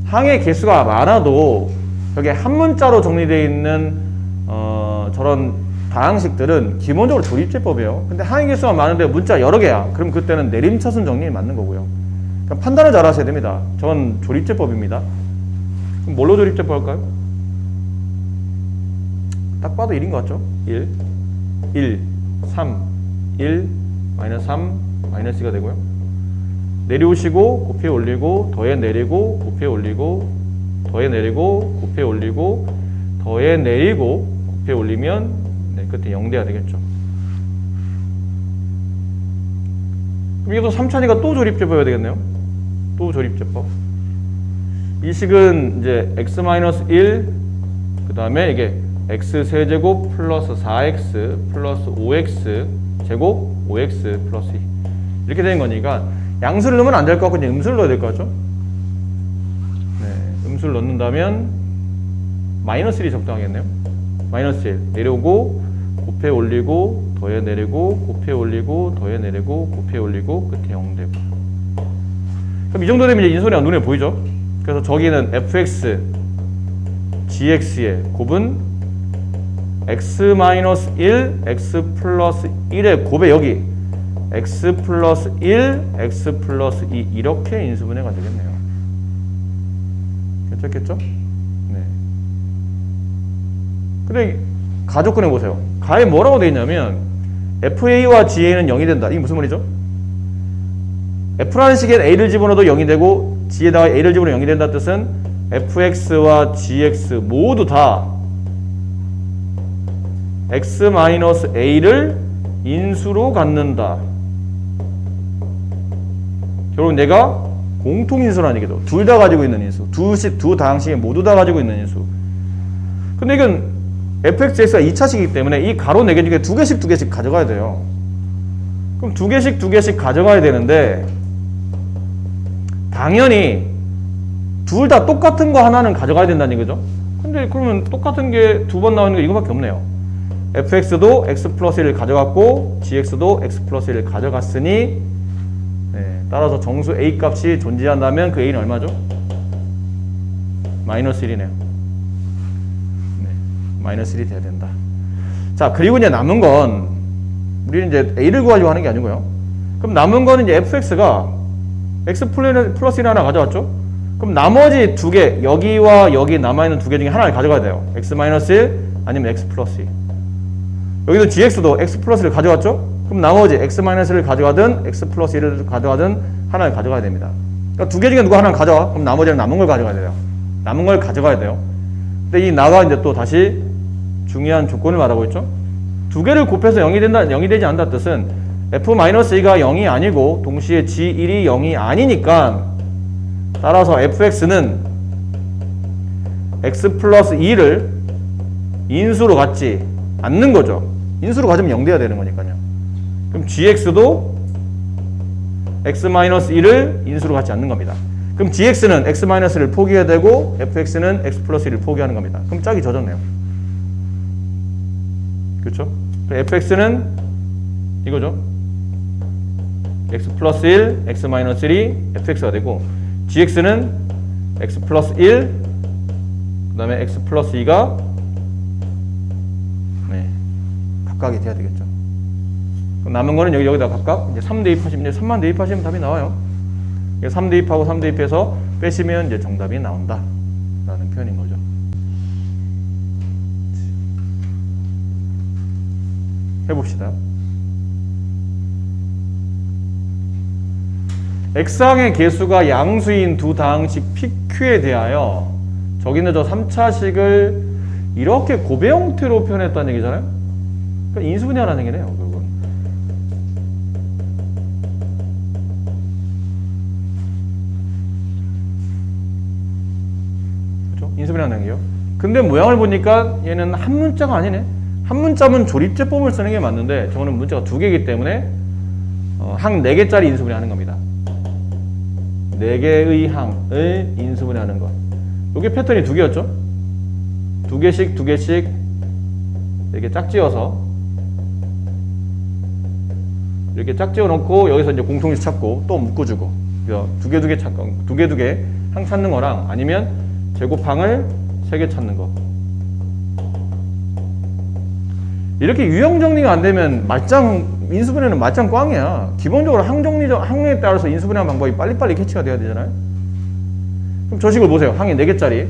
항의 개수가 많아도 여기 한 문자로 정리되어 있는 저런 다항식들은 기본적으로 조립제법이에요. 근데 항의 개수가 많은데 문자 여러 개야. 그럼 그때는 내림차순 정리에 맞는 거고요. 그러니까 판단을 잘 하셔야 됩니다. 전 조립제법입니다. 그럼 뭘로 조립제법 할까요? 딱 봐도 1인 것 같죠? 1, 3, 1, 마이너스 3, 마이너스 2가 되고요. 내려오시고 곱해 올리고 더해 내리고 곱해 올리고 더해 내리고 곱해 올리고 더해 내리고 곱해 올리면 끝에 0돼야 되겠죠. 그럼 이것도 3차니까 또 조립제법 해야 되겠네요. 또 조립제법. 이 식은 이제 x-1 그 다음에 이게 x 세제곱 플러스 4x 플러스 5x 제곱 5x 플러스 2 이렇게 되는 거니까 양수를 넣으면 안 될 것 같고 이제 음수를 넣어야 될 것 같죠? 네, 음수를 넣는다면 마이너스 1이 적당하겠네요. 마이너스 1 내려오고 곱해 올리고 더해 내리고 곱해 올리고 더해 내리고 곱해 올리고 끝에 0 되고. 그럼 이 정도 되면 이제 인수분해가 눈에 보이죠? 그래서 저기는 fx gx의 곱은 x-1, x 플러스 1의 곱에 여기 x 플러스 1, x 플러스 2 이렇게 인수분해가 되겠네요. 괜찮겠죠? 네. 근데 가조건에 보세요. 가에 뭐라고 되어 있냐면 fa와 ga는 0이 된다. 이게 무슨 말이죠? f라는 식에 a를 집어넣어도 0이 되고 g에다가 a를 집어넣으면 0이 된다는 뜻은 fx와 gx 모두 다 x-a를 인수로 갖는다. 결국 내가 공통인수라는 얘기죠. 둘 다 가지고 있는 인수. 두 다항식이 모두 다 가지고 있는 인수. 근데 이건 fx가 2차식이기 때문에 이 가로 4개 중에 두 개씩 가져가야 돼요. 그럼 두 개씩 가져가야 되는데 당연히 둘 다 똑같은 거 하나는 가져가야 된다는 얘기죠. 근데 그러면 똑같은 게 두 번 나오는 게 이거밖에 없네요. fx도 x 플러스 1을 가져갔고 gx도 x 플러스 1을 가져갔으니 네, 따라서 정수 a 값이 존재한다면 그 a는 얼마죠? 마이너스 1이네요. 네, 마이너스 1이 돼야 된다. 자, 그리고 이제 남은 건 우리는 이제 a를 구하려고 하는 게 아니고요. 그럼 남은 거는 이제 fx가 x 플러스 1 하나 가져왔죠? 그럼 나머지 두 개, 여기와 여기 남아있는 두 개 중에 하나를 가져가야 돼요. x 마이너스 1 아니면 x 플러스 2. 여기도 gx도 x 플러스 1을 가져왔죠? 그럼 나머지 x 마이너스 1을 가져가든 x 플러스 1을 가져가든 하나를 가져가야 됩니다. 그러니까 두 개 중에 누가 하나를 가져와? 그럼 나머지는 남은 걸 가져가야 돼요. 남은 걸 가져가야 돼요. 근데 이 나가 이제 또 다시 중요한 조건을 말하고 있죠? 두 개를 곱해서 0이 되지 않는다 뜻은 f-2가 0이 아니고 동시에 g1이 0이 아니니까 따라서 fx는 x 플러스 2를 인수로 갖지 않는 거죠. 인수로 가지면 0 돼야 되는 거니까요. 그럼 gx도 x-1을 인수로 갖지 않는 겁니다. 그럼 gx는 x-1을 포기해야 되고 fx는 x 플러스 1을 포기하는 겁니다. 그럼 짝이 젖었네요. 그렇죠? fx는 이거죠. x 플러스 1, x 마이너스 1이 fx가 되고 gx는 x 플러스 1, 그 다음에 x 플러스 2가 네, 각각이 돼야 되겠죠. 그럼 남은 거는 여기다 각각 이제 3 대입하시면 이제 3만 대입하시면 답이 나와요. 3 대입하고 3 대입해서 빼시면 이제 정답이 나온다 라는 표현인 거죠. 해봅시다. x항의 개수가 양수인 두 다항식 PQ에 대하여 저기는 저 3차식을 이렇게 곱의 형태로 표현했다는 얘기잖아요. 그러니까 인수분해하라는 얘기네요. 결국은. 그렇죠? 인수분해하는 얘기요. 근데 모양을 보니까 얘는 한 문자가 아니네. 한 문자면 조립제법을 쓰는 게 맞는데 저거는 문자가 두 개이기 때문에 항 4개짜리 인수분해하는 겁니다. 4개의 항을 인수분해하는 것. 이게 패턴이 2개였죠? 2개씩 이렇게 짝지어서 이렇게 짝지어 놓고 여기서 이제 공통식 찾고 또 묶어주고 2개 항 찾는 거랑 아니면 제곱항을 3개 찾는 거. 이렇게 유형 정리가 안 되면 인수분해는 말짱 꽝이야. 기본적으로 항에 따라서 인수분해하는 방법이 빨리빨리 캐치가 돼야 되잖아요. 그럼 저 식을 보세요. 항이 4개짜리.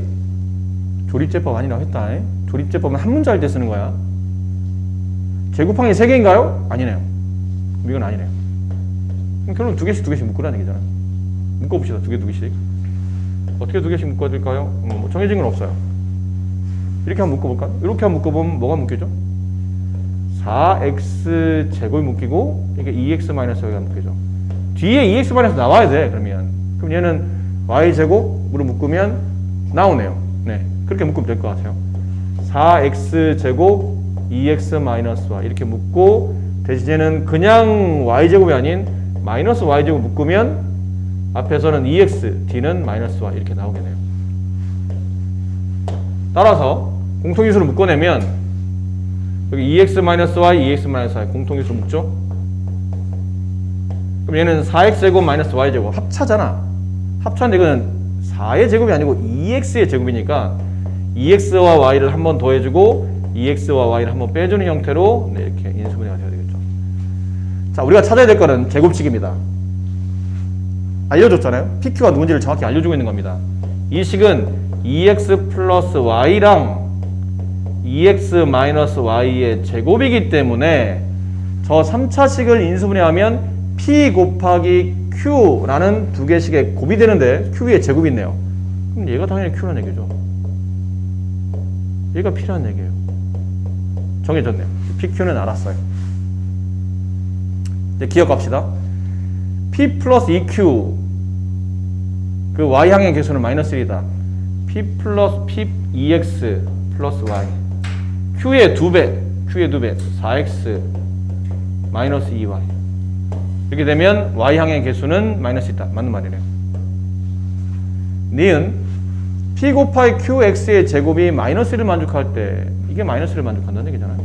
조립제법 아니라고 했다. 조립제법은 한 문자일 때 쓰는 거야. 제곱항이 3개인가요? 아니네요. 그럼 이건 아니네요. 그럼 결국 2개씩 묶으라는 얘기잖아요. 묶어봅시다. 2개씩. 어떻게 2개씩 묶어드릴까요? 뭐 정해진 건 없어요. 이렇게 한번 묶어볼까? 이렇게 한번 묶어보면 뭐가 묶이죠? 4x 제곱이 묶이고 이게 2x-y가 묶이죠. 뒤에 2x- 나와야 돼. 그러면 그럼 얘는 y 제곱으로 묶으면 나오네요. 네, 그렇게 묶으면 될 것 같아요. 4x 제곱 2x-y 이렇게 묶고 대신에는 그냥 y 제곱이 아닌 마이너스 y 제곱 묶으면 앞에서는 2x, 뒤는 마이너스 y 이렇게 나오게 돼요. 따라서 공통인수를 묶어내면 여기 2x-y, 2x-y 공통인수로 묶죠? 그럼 얘는 4x제곱 마이너스 y제곱 합차잖아. 합차인데 이거는 4의 제곱이 아니고 2x의 제곱이니까 2x와 y를 한 번 더해주고 2x와 y를 한 번 빼주는 형태로 네, 이렇게 인수분해가 되어야 되겠죠. 자, 우리가 찾아야 될 거는 제곱식입니다. 알려줬잖아요. PQ가 누군지를 정확히 알려주고 있는 겁니다. 이 식은 2x 플러스 y랑 2x 마이너스 y의 제곱이기 때문에 저 3차식을 인수분해하면 p 곱하기 q라는 2개식의 곱이 되는데 q의 제곱이 있네요. 그럼 얘가 당연히 q라는 얘기죠. 얘가 p라는 얘기예요. 정해졌네요. pq는 알았어요. 이제 기억합시다. p 플러스 2q 그 y항의 개수는 마이너스 1이다. p 플러스 p 2x 플러스 y. q의 2배, 4x 마이너스 2y. 이렇게 되면 y항의 개수는 마이너스 있다. 맞는 말이네요. 니은 p 곱하기 qx의 제곱이 마이너스를 만족할 때 이게 마이너스를 만족한다는 얘기잖아요.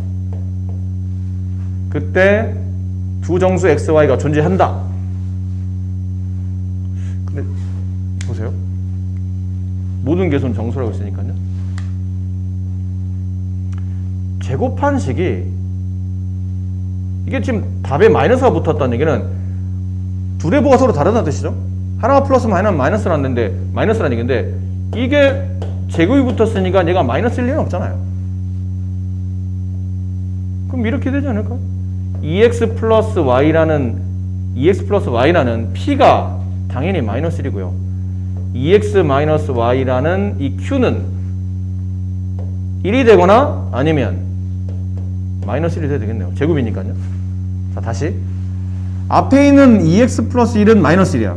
그때 두 정수 xy가 존재한다. 근데 보세요. 모든 개수는 정수라고 했으니까요. 제곱한 식이 이게 지금 답에 마이너스가 붙었다는 얘기는 둘의 부가 서로 다르다는 뜻이죠. 하나가 플러스면 하나는 마이너스라는 얘기인데 이게 제곱이 붙었으니까 얘가 마이너스일 리는 없잖아요. 그럼 이렇게 되지 않을까? 2x 플러스 y라는 p가 당연히 마이너스 1이고요. 2x 마이너스 y라는 이 q는 1이 되거나 아니면 마이너스 1이 돼야 되겠네요. 제곱이니까요. 자, 다시. 앞에 있는 2x 플러스 1은 마이너스 1이야.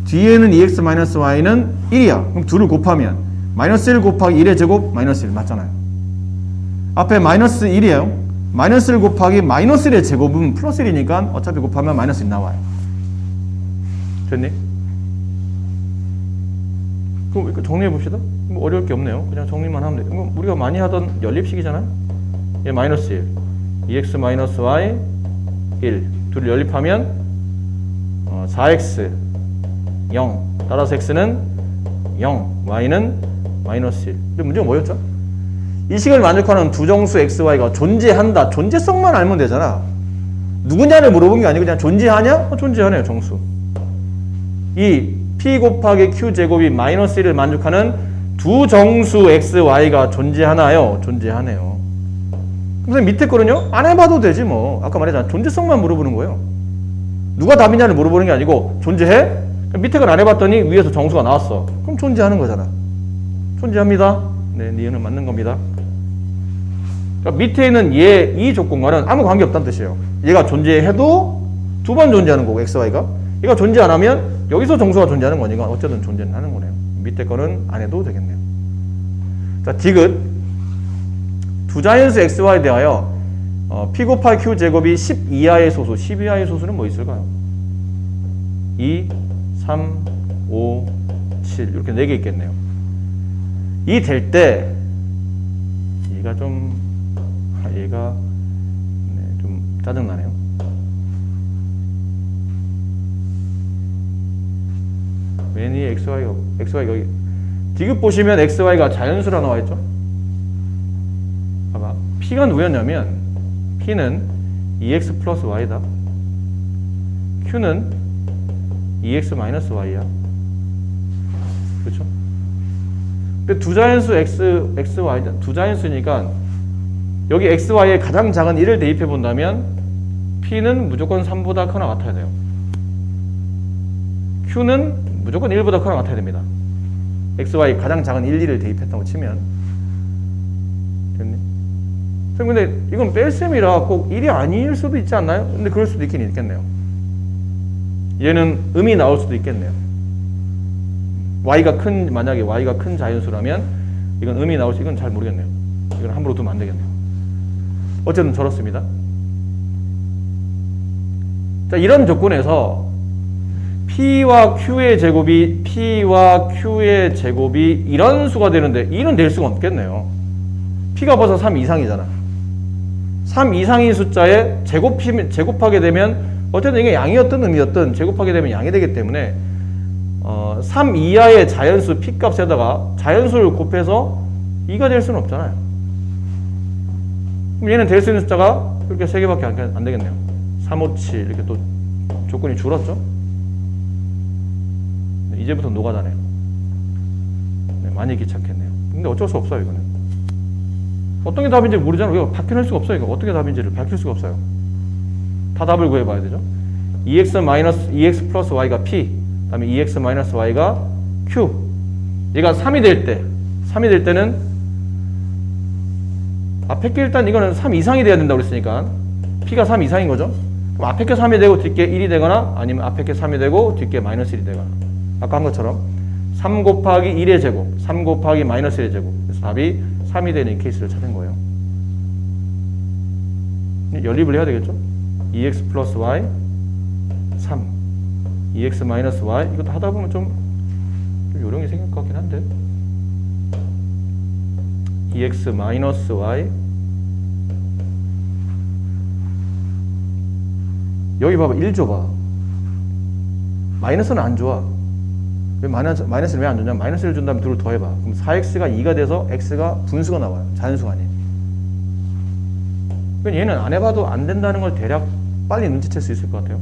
뒤에는 2x 마이너스 y는 1이야. 그럼 둘을 곱하면 마이너스 1 곱하기 1의 제곱 마이너스 1 맞잖아요. 앞에 마이너스 1이에요. 마이너스 1 곱하기 마이너스 1의 제곱은 플러스 1이니까 어차피 곱하면 마이너스 1 나와요. 됐니? 그럼 정리해 봅시다. 뭐 어려울 게 없네요. 그냥 정리만 하면 돼요. 우리가 많이 하던 연립식이잖아요. 얘 마이너스 1, 2x 마이너스 y 1. 둘을 연립하면 4x 0. 따라서 x는 0, y는 마이너스 1. 근데 문제가 뭐였죠? 이 식을 만족하는 두 정수 xy가 존재한다. 존재성만 알면 되잖아. 누구냐를 물어본 게 아니고 그냥 존재하냐? 존재하네요. 정수. 이 p 곱하기 q 제곱이 마이너스 1을 만족하는 두 정수 xy가 존재하나요? 존재하네요. 그럼 밑에 거는요? 안 해봐도 되지 뭐. 아까 말했잖아. 존재성만 물어보는 거예요. 누가 답이냐를 물어보는 게 아니고 존재해? 밑에 건 안 해봤더니 위에서 정수가 나왔어. 그럼 존재하는 거잖아. 존재합니다. 네, 니은은 맞는 겁니다. 그러니까 밑에 있는 얘, 이 조건과는 아무 관계없다는 뜻이에요. 얘가 존재해도 두 번 존재하는 거고, xy가. 얘가 존재 안 하면 여기서 정수가 존재하는 거니까 어쨌든 존재는 하는 거네요. 밑에 거는 안 해도 되겠네요. 자, 디귿. 두 자연수 xy에 대하여 p 곱하기 q 제곱이 10 이하의 소수. 10 이하의 소수는 뭐 있을까요? 2, 3, 5, 7 이렇게 4개 있겠네요. 이 될 때 얘가 좀 짜증나네요. 맨 위에 xy가 여기 디귿 보시면 xy가 자연수라 나와 있죠. 봐봐. p가 누구였냐면 p는 2x 플러스 y다. q는 2x 마이너스 y야. 그렇죠? 근데 두 자연수 xy 두 자연수니까 여기 xy에 가장 작은 1을 대입해 본다면 p는 무조건 3보다 크거나 같아야 돼요. q는 무조건 1보다 크거나 같아야 됩니다. xy 가장 작은 1, 2를 대입했다고 치면 됐니? 근데 이건 뺄셈이라 꼭 1이 아닐 수도 있지 않나요? 근데 그럴 수도 있긴 있겠네요. 얘는 음이 나올 수도 있겠네요. 만약에 y가 큰 자연수라면 이건 음이 나올 수, 이건 잘 모르겠네요. 이건 함부로 두면 안 되겠네요. 어쨌든 저렇습니다. 자, 이런 조건에서 p와 q의 제곱이 이런 수가 되는데 1은 될 수가 없겠네요. p가 벌써 3 이상이잖아. 3 이상인 숫자에 제곱하게 되면 어쨌든 이게 양이었든 음이었든 제곱하게 되면 양이 되기 때문에 3 이하의 자연수 p 값에다가 자연수를 곱해서 2가 될 수는 없잖아요. 그럼 얘는 될 수 있는 숫자가 이렇게 3개밖에 안 되겠네요. 3, 5, 7 이렇게 또 조건이 줄었죠. 네, 이제부터 노가다네요. 네, 많이 귀찮겠네요. 근데 어쩔 수 없어요. 이거는 어떤 게 답인지 모르잖아요. 이거 밝혀낼 수가 없어요. 이거 어떻게 답인지를 밝힐 수가 없어요. 다 답을 구해봐야 되죠. 2x 플러스 y가 p, 그 다음에 2x 마이너스 y가 q. 얘가 3이 될 때는 앞에 게 일단 이거는 3 이상이 돼야 된다고 그랬으니까 p가 3 이상인 거죠. 그럼 앞에 게 3이 되고 뒷게 1이 되거나 아니면 앞에 게 3이 되고 뒷게 마이너스 1이 되거나 아까 한 것처럼 3 곱하기 1의 제곱, 3 곱하기 마이너스 1의 제곱. 그래서 답이 3이 되는 이 케이스를 찾은 거예요. 연립을 해야 되겠죠? 2x 플러스 y 3 2x 마이너스 y 이것도 하다 보면 좀 요령이 생길 것 같긴 한데 2x 마이너스 y 여기 봐봐 1 줘봐 마이너스는 안 좋아 왜 마이너스는 왜 안 좋냐 마이너스를 준 다음에 둘을 더해봐 그럼 4x가 2가 돼서 x가 분수가 나와요 자연수가 아니에요 그러니까 얘는 안 해봐도 안 된다는 걸 대략 빨리 눈치챌 수 있을 것 같아요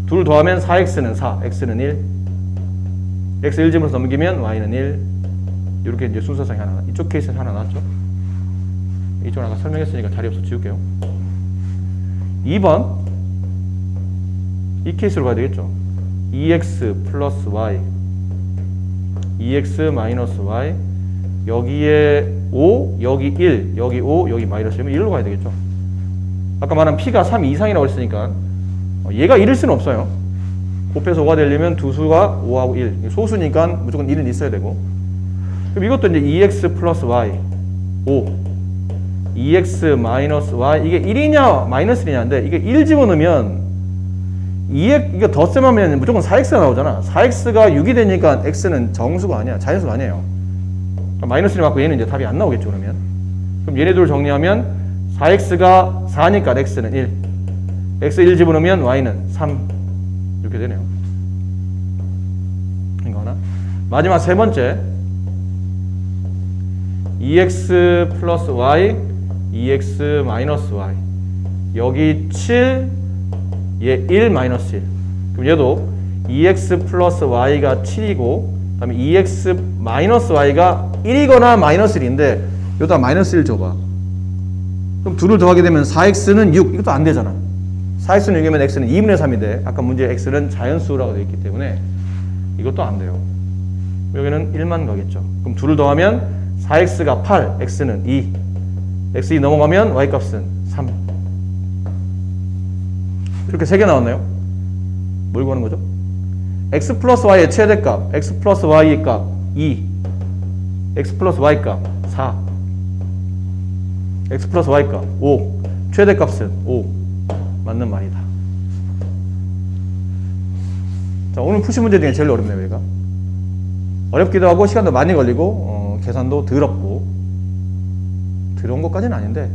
둘 더하면 4x는 4 x는 1 x 1 집어서 넘기면 y는 1 이렇게 이제 순서상이 하나 이쪽 케이스는 하나 나왔죠 이쪽은 아까 설명했으니까 자리 없어 지울게요 2번 이 케이스로 가야 되겠죠 2x 플러스 y 2x 마이너스 y 여기에 5 여기 1 여기 5 여기 마이너스 1면 1로 가야 되겠죠 아까 말한 p가 3 이상이라고 했으니까 얘가 1일 수는 없어요 곱해서 5가 되려면 두 수가 5하고 1 소수니까 무조건 1은 있어야 되고 그럼 이것도 이제 2x 플러스 y 5 2x 마이너스 y 이게 1이냐 마이너스 1이냐인데 이게 1 집어넣으면 2x 이거 덧셈하면 무조건 4x가 나오잖아 4x가 6이 되니까 x는 정수가 아니야 자연수가 아니에요 마이너스 1을 맞고 얘는 이제 답이 안 나오겠죠 그러면 그럼 얘네들을 정리하면 4x가 4니까 x는 1 x 1 집어넣으면 y는 3 이렇게 되네요 이거 하나 마지막 세 번째 2x 플러스 y 2x 마이너스 y 여기 7 얘 1 마이너스 1 그럼 얘도 2x 플러스 y가 7이고 그 다음에 2x 마이너스 y가 1이거나 마이너스 1인데 여기다 마이너스 1 줘봐 그럼 둘을 더하게 되면 4x는 6 이것도 안 되잖아 4x는 6이면 x는 2분의 3이 돼 아까 문제 x는 자연수라고 되어 있기 때문에 이것도 안 돼요 여기는 1만 가겠죠 그럼 둘을 더하면 4x가 8 x는 2 x 2 넘어가면 y 값은 3 이렇게 3개 나왔나요? 뭘 구하는 거죠? x 플러스 y의 최대값 x 플러스 y의 값 2 x 플러스 y 값 4 x 플러스 y 값 5 최대값은 5 맞는 말이다 자 오늘 푸시 문제 중에 제일 어렵네요 얘가 어렵기도 하고 시간도 많이 걸리고 계산도 더럽고 더러운 것까지는 아닌데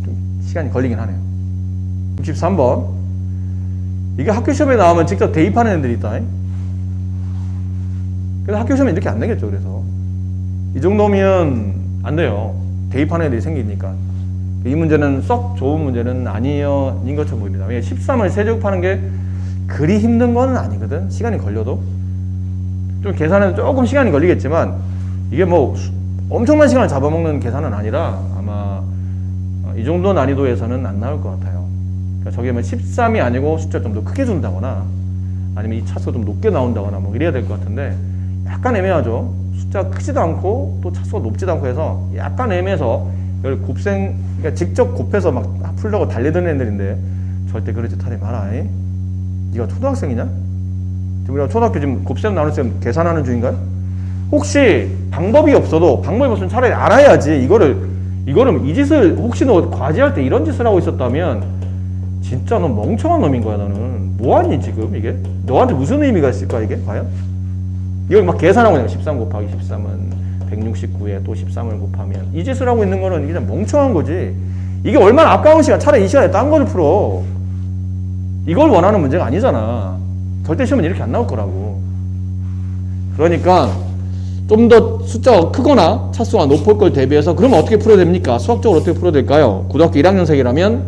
좀 시간이 걸리긴 하네요 63번 이게 학교 시험에 나오면 직접 대입하는 애들이 있다 그래서 학교 시험에 이렇게 안 되겠죠 그래서 이 정도면 안 돼요 대입하는 애들이 생기니까 이 문제는 썩 좋은 문제는 아닌 것처럼 보입니다 13을 세제곱하는 게 그리 힘든 건 아니거든 시간이 걸려도 좀 계산은 조금 시간이 걸리겠지만 이게 뭐 엄청난 시간을 잡아먹는 계산은 아니라 아마 이 정도 난이도에서는 안 나올 것 같아요 그러니까 저게 뭐 13이 아니고 숫자를 좀 더 크게 준다거나 아니면 이 차수가 좀 높게 나온다거나 뭐 이래야 될 것 같은데 약간 애매하죠 숫자가 크지도 않고 또 차수가 높지도 않고 해서 약간 애매해서 이걸 그러니까 직접 곱해서 막 풀려고 달리던 애들인데 절대 그러지 하지 마라 네가 초등학생이냐? 지금 우리가 초등학교 지금 곱셈 나눗셈 계산하는 중인가요? 혹시 방법이 없어도 방법이 없으면 차라리 알아야지 이거를 이 짓을 혹시 너 과제할 때 이런 짓을 하고 있었다면 진짜 너 멍청한 놈인 거야 너는 뭐하니 지금 이게? 너한테 무슨 의미가 있을까 이게 과연? 이걸 막 계산하고 있는 거야 13 곱하기 13은 169에 또 13을 곱하면 이 짓을 하고 있는 거는 그냥 멍청한 거지 이게 얼마나 아까운 시간 차라리 이 시간에 딴 거를 풀어 이걸 원하는 문제가 아니잖아 절대 시험은 이렇게 안 나올 거라고 그러니까 좀 더 숫자가 크거나 차수가 높을 걸 대비해서 그러면 어떻게 풀어야 됩니까? 수학적으로 어떻게 풀어야 될까요? 고등학교 1학년생이라면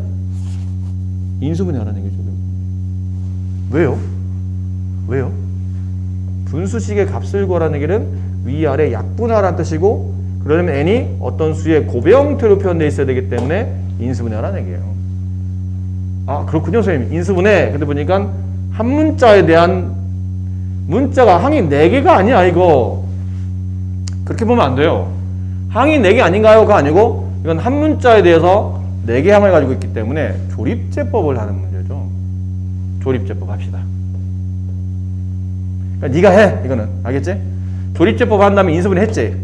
인수분해하라는 얘기죠 왜요? 분수식의 값을 구하라는 얘기는 위아래 약분하라는 뜻이고 그러려면 n이 어떤 수의 고배 형태로 표현되어 있어야 되기 때문에 인수분해하라는 얘기예요 아 그렇군요 선생님 인수분해 근데 보니까 한 문자에 대한 문자가 항이 4개가 아니야 이거 그렇게 보면 안 돼요 항이 4개 아닌가요가 아니고 이건 한 문자에 대해서 4개 항을 가지고 있기 때문에 조립제법을 하는 문제죠 조립제법 합시다 그러니까 네가 해 이거는 알겠지? 조립제법 한 다음에 인수분해 했지.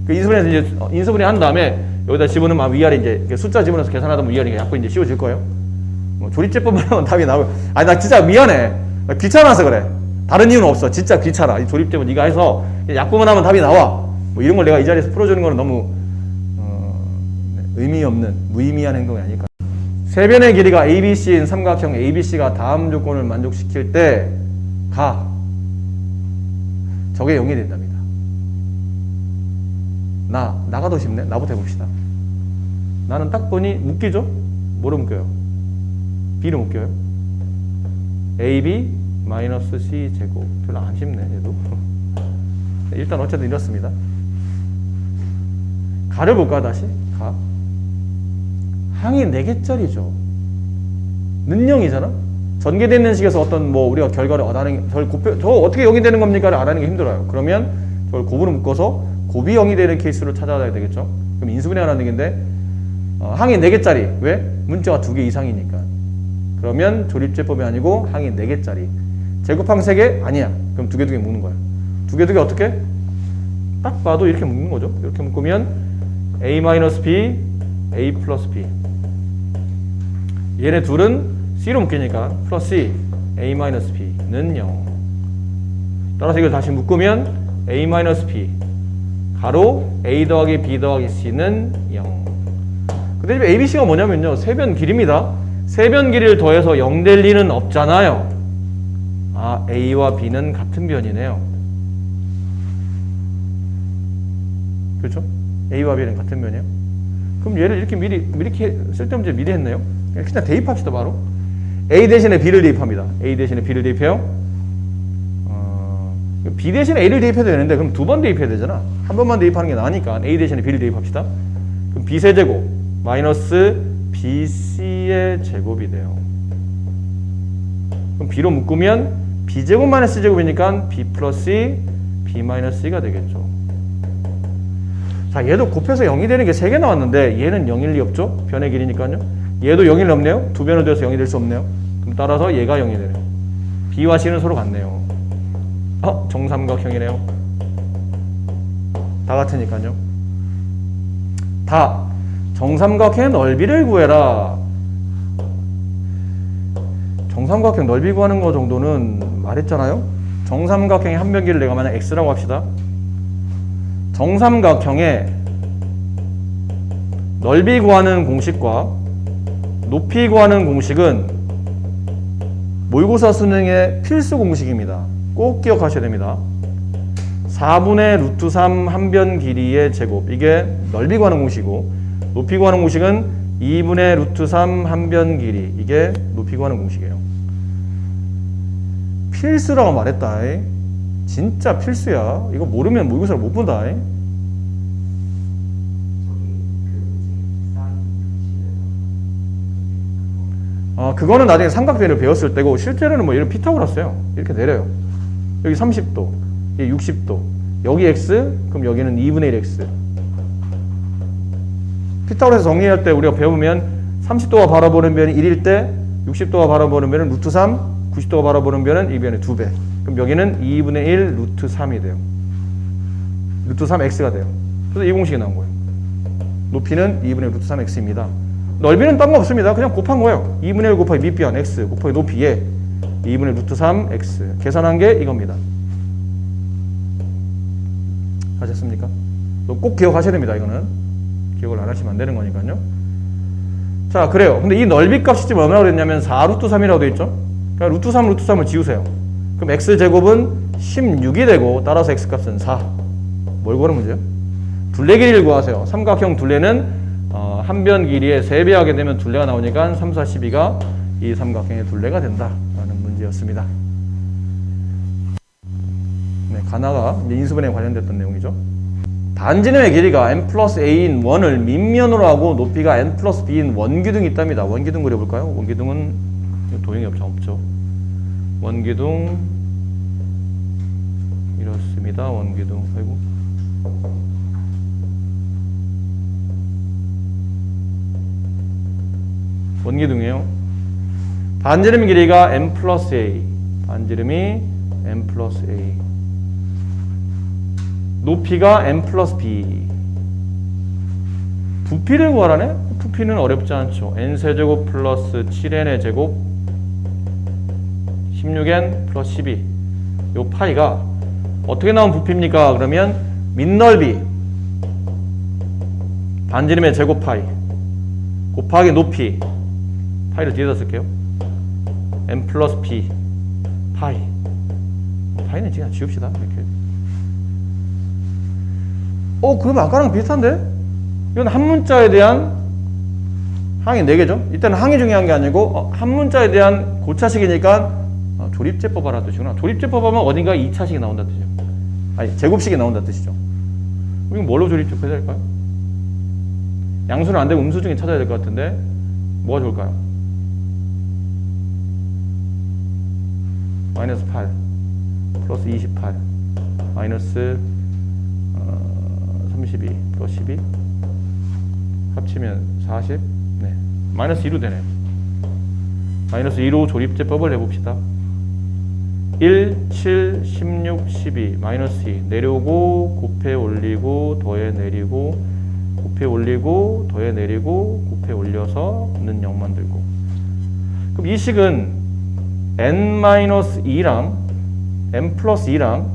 그 인수분해해서 이제 인수분해 한 다음에 여기다 집어넣으면 위아래 이제 숫자 집어넣어서 계산하다 보면 위아래 약분 이제 씌워질 거예요. 뭐 조립제법만 하면 답이 나오고. 아니 나 진짜 미안해. 나 귀찮아서 그래. 다른 이유는 없어. 진짜 귀찮아. 이 조립제법 네가 해서 약분만 하면 답이 나와. 뭐 이런 걸 내가 이 자리에서 풀어주는 거는 너무 의미 없는 무의미한 행동이 아닐까. 세변의 길이가 ABC인 삼각형 ABC가 다음 조건을 만족시킬 때 가. 저게 0이 된답니다. 나가 더 쉽네. 나부터 해봅시다. 나는 딱 보니 묶이죠? 뭐로 묶여요? B로 묶여요. AB 마이너스 C 제곱. 별로 안 쉽네 얘도. 일단 어쨌든 이렇습니다. 가를 볼까 다시? 가. 항이 4개짜리죠. 는 0이잖아? 전개되는 식에서 어떤 뭐 우리가 결과를 얻어내는 게, 저 어떻게 0이 되는 겁니까를 알아내는 게 힘들어요. 그러면 저걸 곱으로 묶어서 곱이 0이 되는 케이스로 찾아야 되겠죠. 그럼 인수분해하라는 얘기인데 항이 4개짜리. 왜? 문자가 2개 이상이니까. 그러면 조립제법이 아니고 항이 4개짜리. 제곱항 3개? 아니야. 그럼 2개 묶는 거야. 2개 어떻게? 딱 봐도 이렇게 묶는 거죠. 이렇게 묶으면 A-B, A 플러스 B. 얘네 둘은 C로 묶이니까 플러스 C, A-B는 0. 따라서 이걸 다시 묶으면 A-B 가로 A 더하기 B 더하기 C는 0. 근데 지금 ABC가 뭐냐면요. 세변 길이입니다. 세변 길이를 더해서 0 될 리는 없잖아요. 아, A와 B는 같은 변이네요. 그렇죠? A와 B는 같은 변이에요. 그럼 얘를 이렇게 미리 쓸데없이 미리 했네요. 그냥 대입합시다 바로. A 대신에 B를 대입합니다. A 대신에 B를 대입해요. B 대신에 A를 대입해도 되는데 그럼 2번 대입해야 되잖아. 한 번만 대입하는 게 나으니까 A 대신에 B를 대입합시다. 그럼 B 세제곱 마이너스 BC의 제곱이 돼요. 그럼 B로 묶으면 B제곱 마이너스 C제곱이니까 B 플러스 C, B 마이너스 C가 되겠죠. 자, 얘도 곱해서 0이 되는 게 3개 나왔는데 얘는 0일 리 없죠? 변의 길이니까요. 얘도 0일 넘네요. 2변을 더해서 0이 될 수 없네요. 그럼 따라서 얘가 0이 되네요. B와 C는 서로 같네요. 정삼각형이네요. 다 같으니까요. 다 정삼각형의 넓이를 구해라. 정삼각형 넓이 구하는 거 정도는 말했잖아요. 정삼각형의 한 변기를 내가 만약 X라고 합시다. 정삼각형의 넓이 구하는 공식과 높이 구하는 공식은 모의고사 수능의 필수 공식입니다. 꼭 기억하셔야 됩니다. 4분의 루트 3 한 변 길이의 제곱. 이게 넓이 구하는 공식이고, 높이 구하는 공식은 2분의 루트 3 한 변 길이. 이게 높이 구하는 공식이에요. 필수라고 말했다. 진짜 필수야. 이거 모르면 모의고사를 못 본다. 그거는 나중에 삼각대를 배웠을 때고, 실제로는 뭐 이런 피타고라스예요. 이렇게 내려요. 여기 30도, 여기 60도, 여기 x, 그럼 여기는 2분의 1 x. 피타고라스 정리할 때 우리가 배우면 30도가 바라보는 변이 1일 때 60도가 바라보는 변은 루트 3, 90도가 바라보는 변은 이 변의 2배. 그럼 여기는 2분의 1 루트 3이 돼요. 루트 3x가 돼요. 그래서 이 공식이 나온 거예요. 높이는 2분의 1 루트 3x입니다. 넓이는 딴 거 없습니다. 그냥 곱한 거예요. 2분의 1 곱하기 밑변 x 곱하기 높이에 2분의 1 루트 3 x. 계산한 게 이겁니다. 하셨습니까? 꼭 기억하셔야 됩니다. 이거는 기억을 안 하시면 안 되는 거니까요. 자, 그래요. 근데 이 넓이 값이 지금 얼마나 그랬냐면 4 루트 3이라고 되어 있죠. 그러니까 루트 3 루트 3을 지우세요. 그럼 x제곱은 16이 되고, 따라서 x값은 4. 뭘 구하는 문제예요? 둘레 길이를 구하세요. 삼각형 둘레는 한 변 길이의 3배 하게 되면 둘레가 나오니까 3, 4, 12가 이 삼각형의 둘레가 된다라는 문제였습니다. 네, 가나가 인수분해에 관련됐던 내용이죠. 반지름의 길이가 n 플러스 a인 원을 밑면으로 하고 높이가 n 플러스 b인 원기둥이 있답니다. 원기둥 그려볼까요? 원기둥은 도형이 없죠. 원기둥 이렇습니다. 원기둥. 아이고. 원기둥이에요. 반지름 길이가 n 플러스 a. 반지름이 n 플러스 a. 높이가 n 플러스 b. 부피를 구하라네? 부피는 어렵지 않죠. n세제곱 플러스 7n의 제곱 16n 플러스 12. 요 파이가 어떻게 나온 부피입니까? 그러면 밑넓이 반지름의 제곱 파이 곱하기 높이, 파이를 뒤에다 쓸게요. n 플러스 b 파이. 파이는 그냥 지웁시다. 이렇게. 그러면 아까랑 비슷한데? 이건 한 문자에 대한 항이 4개죠. 이때는 항이 중요한 게 아니고 한 문자에 대한 고차식이니까 조립제법 하라는 뜻이구나. 조립제법 하면 어딘가 2차식이 나온다는 뜻이죠. 아니, 제곱식이 나온다는 뜻이죠. 이건 뭘로 조립제법해야 될까요? 양수는 안 되고 음수 중에 찾아야 될 것 같은데 뭐가 좋을까요? 마이너스 8 플러스 28 마이너스 32 플러스 12 합치면 40. 네, 마이너스 2로 되네요. 마이너스 2로 조립제법을 해봅시다. 1, 7, 16, 12 마이너스 2 내려오고 곱해 올리고 더해 내리고 곱해 올리고 더해 내리고 곱해 올려서 는 0 만들고. 그럼 이 식은 n-2랑 n 플러스 2랑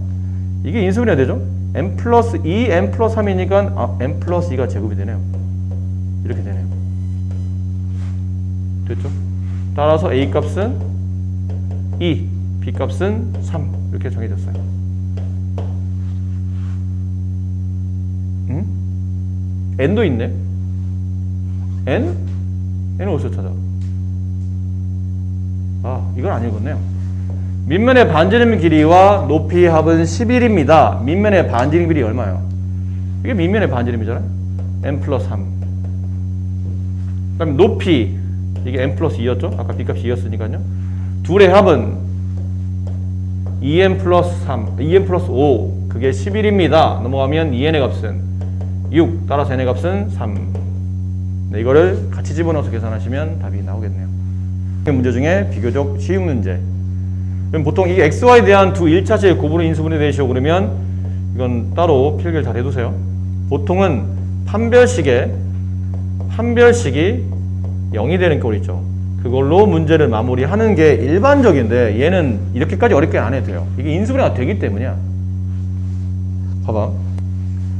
이게 인수분해가 되죠? n 플러스 2, n 플러스 3이니까 n 플러스 2가 제곱이 되네요. 이렇게 되네요. 됐죠? 따라서 a 값은 2, b 값은 3 이렇게 정해졌어요. n도 있네. n은 어디서 찾아? 이건 안 읽었네요. 밑면의 반지름 길이와 높이의 합은 11입니다. 밑면의 반지름 길이 얼마예요? 이게 밑면의 반지름이잖아요. n 플러스 3. 그다음에 높이, 이게 n 플러스 2였죠? 아까 b값이 2였으니까요. 둘의 합은 2n 플러스 3, 2n 플러스 5, 그게 11입니다. 넘어가면 2n의 값은 6, 따라서 n의 값은 3. 네, 이거를 같이 집어넣어서 계산하시면 답이 나오겠네요. 문제 중에 비교적 쉬운 문제. 그럼 보통 이 xy에 대한 두 1차식 고분의 인수분해 되시오 그러면 이건 따로 필기를 잘 해두세요. 보통은 판별식이 0이 되는 꼴 있죠. 그걸로 문제를 마무리하는 게 일반적인데 얘는 이렇게까지 어렵게 안 해도 돼요. 이게 인수분해가 되기 때문이야. 봐봐.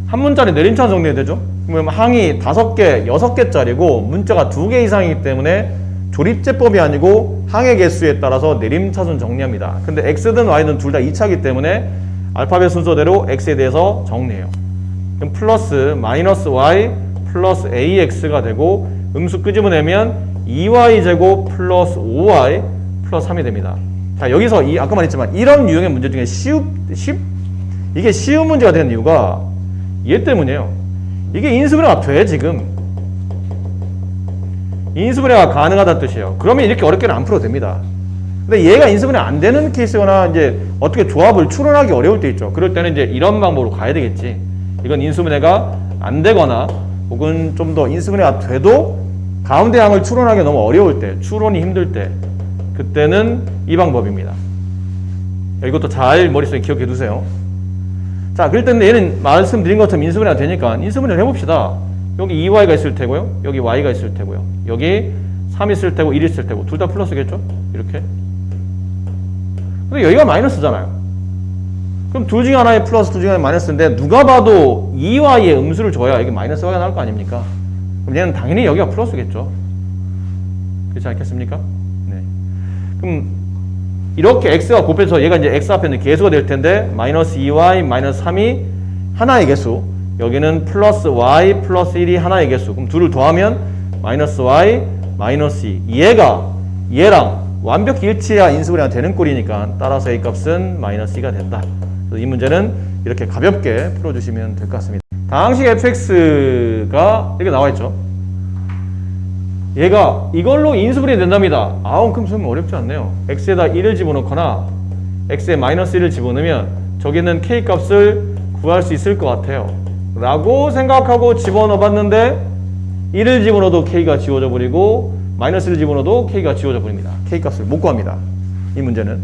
한 문자리 내림차순 정리해야 되죠? 그러면 항이 5개, 6개짜리고 문자가 2개 이상이기 때문에 조립제법이 아니고 항의 개수에 따라서 내림차순 정리합니다. 근데 x든 y든 둘 다 2차이기 때문에 알파벳 순서대로 x에 대해서 정리해요. 그럼 플러스 마이너스 y 플러스 ax가 되고 음수 끄집어내면 2y제곱 플러스 5y 플러스 3이 됩니다. 자, 여기서 아까 말했지만 이런 유형의 문제 중에 이게 쉬운 문제가 되는 이유가 얘 때문이에요. 이게 인수분해가 돼, 지금. 인수분해가 가능하다는 뜻이에요. 그러면 이렇게 어렵게는 안 풀어도 됩니다. 근데 얘가 인수분해 안 되는 케이스거나 이제 어떻게 조합을 추론하기 어려울 때 있죠. 그럴 때는 이제 이런 방법으로 가야 되겠지. 이건 인수분해가 안 되거나 혹은 좀 더 인수분해가 돼도 가운데 항을 추론하기 너무 어려울 때, 추론이 힘들 때, 그때는 이 방법입니다. 이것도 잘 머릿속에 기억해 두세요. 자, 그럴 때는 얘는 말씀드린 것처럼 인수분해가 되니까 인수분해를 해봅시다. 여기 2y가 있을 테고요. 여기 y가 있을 테고요. 여기 3 있을 테고 1 있을 테고 둘 다 플러스겠죠? 이렇게. 근데 여기가 마이너스잖아요. 그럼 둘 중에 하나의 플러스, 둘 중에 하나의 마이너스인데 누가 봐도 2y의 음수를 줘야 이게 마이너스가 나올 거 아닙니까? 그럼 얘는 당연히 여기가 플러스겠죠. 그렇지 않겠습니까? 네. 그럼 이렇게 x가 곱해서 얘가 이제 x 앞에 있는 개수가 될 텐데 마이너스 2y 마이너스 3이 하나의 개수, 여기는 플러스 y 플러스 1이 하나의 개수. 그럼 둘을 더하면 마이너스 y 마이너스 2. 얘랑 완벽히 일치해야 인수분해가 되는 꼴이니까 따라서 a 값은 마이너스 2가 된다. 그래서 이 문제는 이렇게 가볍게 풀어주시면 될 것 같습니다. 다항식 fx가 이렇게 나와 있죠. 얘가 이걸로 인수분해가 된답니다. 그럼 좀 어렵지 않네요. x에다 1을 집어넣거나 x에 마이너스 1을 집어넣으면 저기는 k 값을 구할 수 있을 것 같아요. 라고 생각하고 집어넣어 봤는데 1을 집어넣어도 k가 지워져 버리고 마이너스 1을 집어넣어도 k가 지워져 버립니다. k 값을 못 구합니다. 이 문제는.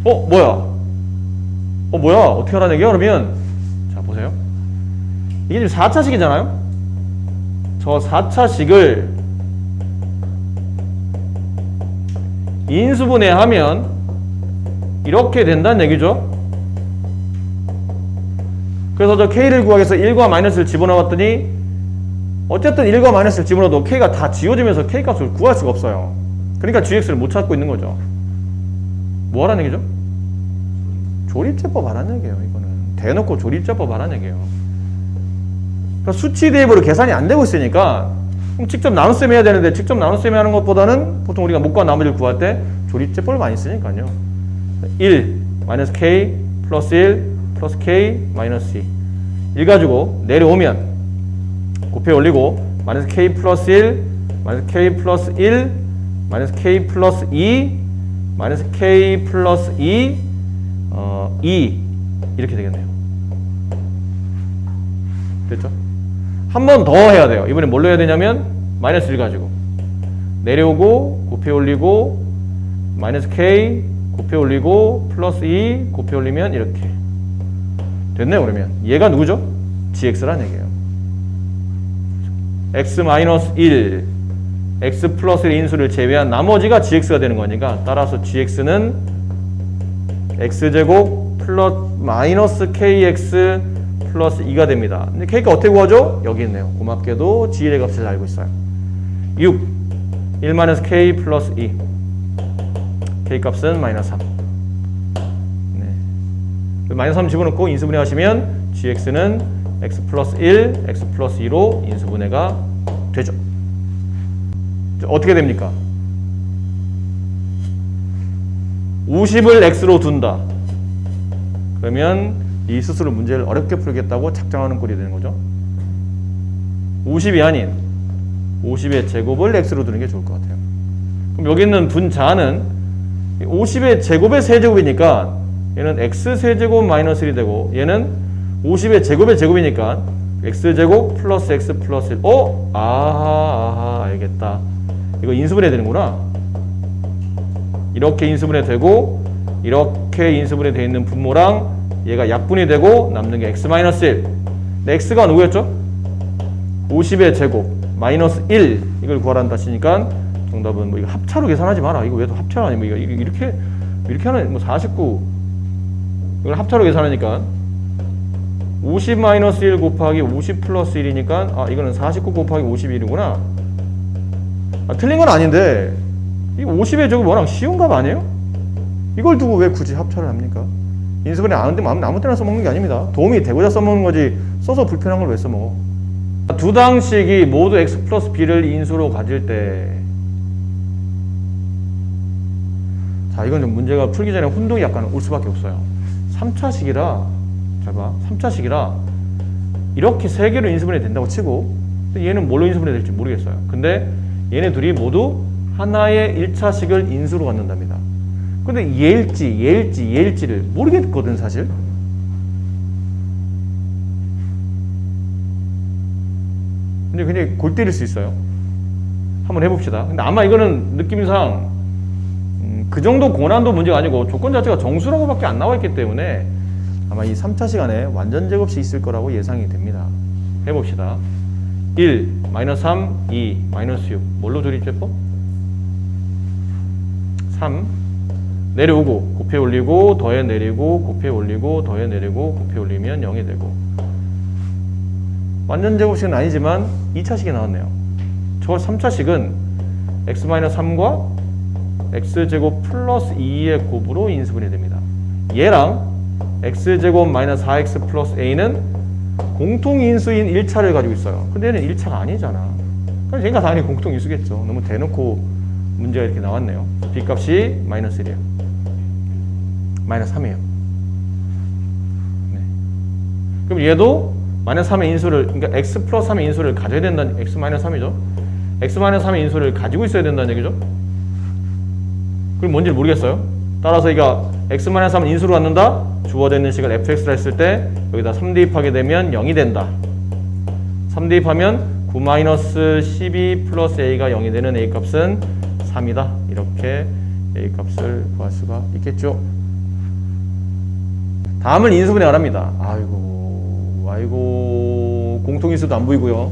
뭐야? 어떻게 하라는 얘기야? 그러면 자, 보세요. 이게 지금 4차식이잖아요. 저 4차식을 인수분해하면 이렇게 된다는 얘기죠. 그래서 저 K를 구하기 위해서 1과 마이너스를 집어넣었더니 어쨌든 1과 마이너스를 집어넣어도 K가 다 지워지면서 K 값을 구할 수가 없어요. 그러니까 GX를 못 찾고 있는 거죠. 뭐 하라는 얘기죠? 조립제법 하라는 얘기예요. 이거는 대놓고 조립제법 하라는 얘기예요. 그러니까 수치 대입으로 계산이 안 되고 있으니까 그럼 직접 나눗셈 해야 되는데 직접 나눗셈 하는 것보다는 보통 우리가 못과 나머지를 구할 때 조립제법을 많이 쓰니까요. 1 마이너스 K 플러스 1 플러스 K 마이너스 2 1 가지고 내려오면 곱해 올리고 마이너스 K 플러스 1 마이너스 K 플러스 1 마이너스 K 플러스 2 마이너스 K 플러스 2 2 이렇게 되겠네요. 됐죠? 한 번 더 해야 돼요. 이번에 뭘로 해야 되냐면 마이너스 1 가지고 내려오고 곱해 올리고 마이너스 K 곱해 올리고 플러스 2 곱해 올리면 이렇게 됐네요. 그러면 얘가 누구죠? GX라는 얘기예요. X 마이너스 1 X 플러스 1 인수를 제외한 나머지가 GX가 되는 거니까 따라서 GX는 X제곱 플러스 마이너스 KX 플러스 2가 됩니다. 근데 K가 어떻게 구하죠? 여기 있네요. 고맙게도 G의 값을 알고 있어요. 6 1 마이너스 K 플러스 2 K 값은 마이너스 3 네. 마이너스 3 집어넣고 인수분해 하시면 GX는 X 플러스 1 X 플러스 2로 인수분해가 되죠. 어떻게 됩니까? 50을 X로 둔다. 그러면 이 스스로 문제를 어렵게 풀겠다고 작정하는 꼴이 되는 거죠. 50이 아닌 50의 제곱을 X로 두는 게 좋을 것 같아요. 그럼 여기 있는 분자는 50의 제곱의 세제곱이니까 얘는 X 세제곱 마이너스 1이 되고 얘는 50의 제곱의 제곱이니까 X제곱 플러스 X 플러스 1 아하 알겠다. 이거 인수분해 되는구나. 이렇게 인수분해 되고 이렇게 인수분해 되어 있는 분모랑 얘가 약분이 되고 남는 게 X 마이너스 1. 근데 X가 누구였죠? 50의 제곱 마이너스 1 이걸 구하라는 뜻이니까 정답은 뭐 이거 합차로 계산하지 마라. 이거 왜 또 합차로 아니 뭐 이렇게 하는 뭐 49 이걸 합차로 계산하니까 50 마이너스 1 곱하기 50 플러스 1이니까 아 이거는 49 곱하기 51이구나. 틀린 건 아닌데 이 50의 제곱 워낙 쉬운 값 아니에요? 이걸 두고 왜 굳이 합차를 합니까? 인수분해 안 하는데 아무 때나 써먹는 게 아닙니다. 도움이 되고자 써먹는 거지 써서 불편한 걸 왜 써먹어? 두 당식이 모두 x 플러스 b를 인수로 가질 때 자 이건 좀 문제가 풀기 전에 혼동이 약간 올 수밖에 없어요. 3차식이라 잘 봐. 3차식이라 이렇게 세 개로 인수분해 된다고 치고 얘는 뭘로 인수분해 될지 모르겠어요. 근데 얘네 둘이 모두 하나의 1차식을 인수로 갖는답니다. 근데 얘일지를 모르겠거든 사실. 근데 굉장히 골 때릴 수 있어요. 한번 해봅시다. 근데 아마 이거는 느낌상 그 정도 고난도 문제가 아니고 조건 자체가 정수라고밖에 안 나와 있기 때문에 아마 이 3차식 안에 완전 제곱식 있을 거라고 예상이 됩니다. 해봅시다. 1, 마이너스 3, 2, 마이너스 6 뭘로 조립제법? 3 내려오고 곱해 올리고 더해 내리고 곱해 올리고 더해 내리고 곱해 올리면 0이 되고 완전 제곱식은 아니지만 2차식이 나왔네요. 저 3차식은 x-3과 x제곱 플러스 2의 곱으로 인수분해 됩니다. 얘랑 x제곱 마이너스 4x 플러스 a는 공통인수인 1차를 가지고 있어요. 근데 얘는 1차가 아니잖아. 그럼 얘가 당연히 공통인수겠죠. 너무 대놓고 문제가 이렇게 나왔네요. b값이 마이너스 1이에요. 마이너스 3이에요. 네. 그럼 얘도 마이너스 3의 인수를, 그러니까 x 플러스 3의 인수를 가져야 된다는, x 마이너스 3이죠. x 마이너스 3의 인수를 가지고 있어야 된다는 얘기죠. 그럼 뭔지 모르겠어요. 따라서 이거 x 마이너스 3은 인수로 갖는다. 주어져 있는 식을 fx라 했을 때 여기다 3 대입하게 되면 0이 된다. 3 대입하면 9 마이너스 12 플러스 a가 0이 되는 a 값은 3이다. 이렇게 a 값을 구할 수가 있겠죠. 다음은 인수분해 안 합니다. 아이고 뭐 공통인수도 안 보이고요.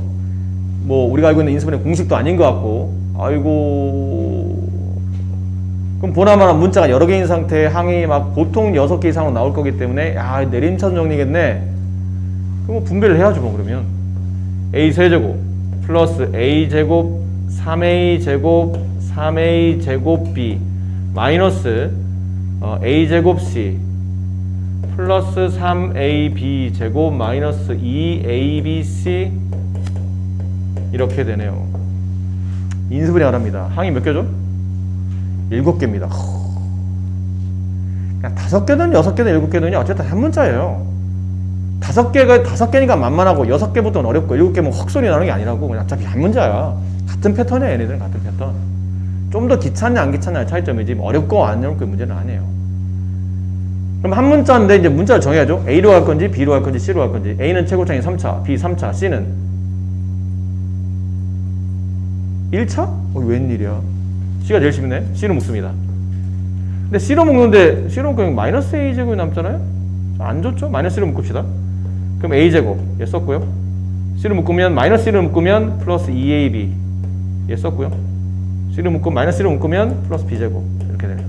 뭐 우리가 알고 있는 인수분해 공식도 아닌 것 같고. 아이고. 그럼 보나마나 문자가 여러 개인 상태에 항이 막 보통 6개 이상으로 나올 거기 때문에 야 내림차순 정리겠네. 그럼 뭐 분배를 해야죠 뭐 그러면. a 세제곱 플러스 a 제곱 3a 제곱 3a 제곱 b 마이너스 a 제곱 c 플러스 3ab 제곱 마이너스 2abc 이렇게 되네요. 인수분해 안 합니다. 항이 몇 개죠? 7개입니다. 그냥 5개든 6개든 7개든요. 어쨌든 한 문자예요. 5개니까 만만하고 6개부터는 어렵고 7개면 헉소리 나는 게 아니라고. 그냥 어차피 한 문자야. 같은 패턴이야. 얘네들은 같은 패턴. 좀 더 귀찮냐 안 귀찮냐의 차이점이지 뭐 어렵고 안 어렵고 문제는 아니에요. 그럼 한 문자인데 이제 문자를 정해야죠. A로 갈 건지 B로 갈 건지 C로 갈 건지. A는 최고창이 3차, B 3차, C는 1차? 웬일이야. C가 제일 쉽네. C로 묶습니다. 근데 C로 묶는데 C로 묶으면 마이너스 A제곱이 남잖아요? 안 좋죠? 마이너스 C로 묶읍시다. 그럼 A제곱 얘 썼고요. C로 묶으면 마이너스 C로 묶으면 플러스 2AB 얘 썼고요. C로 묶으면 마이너스 C로 묶으면 플러스 B제곱 이렇게 되네요.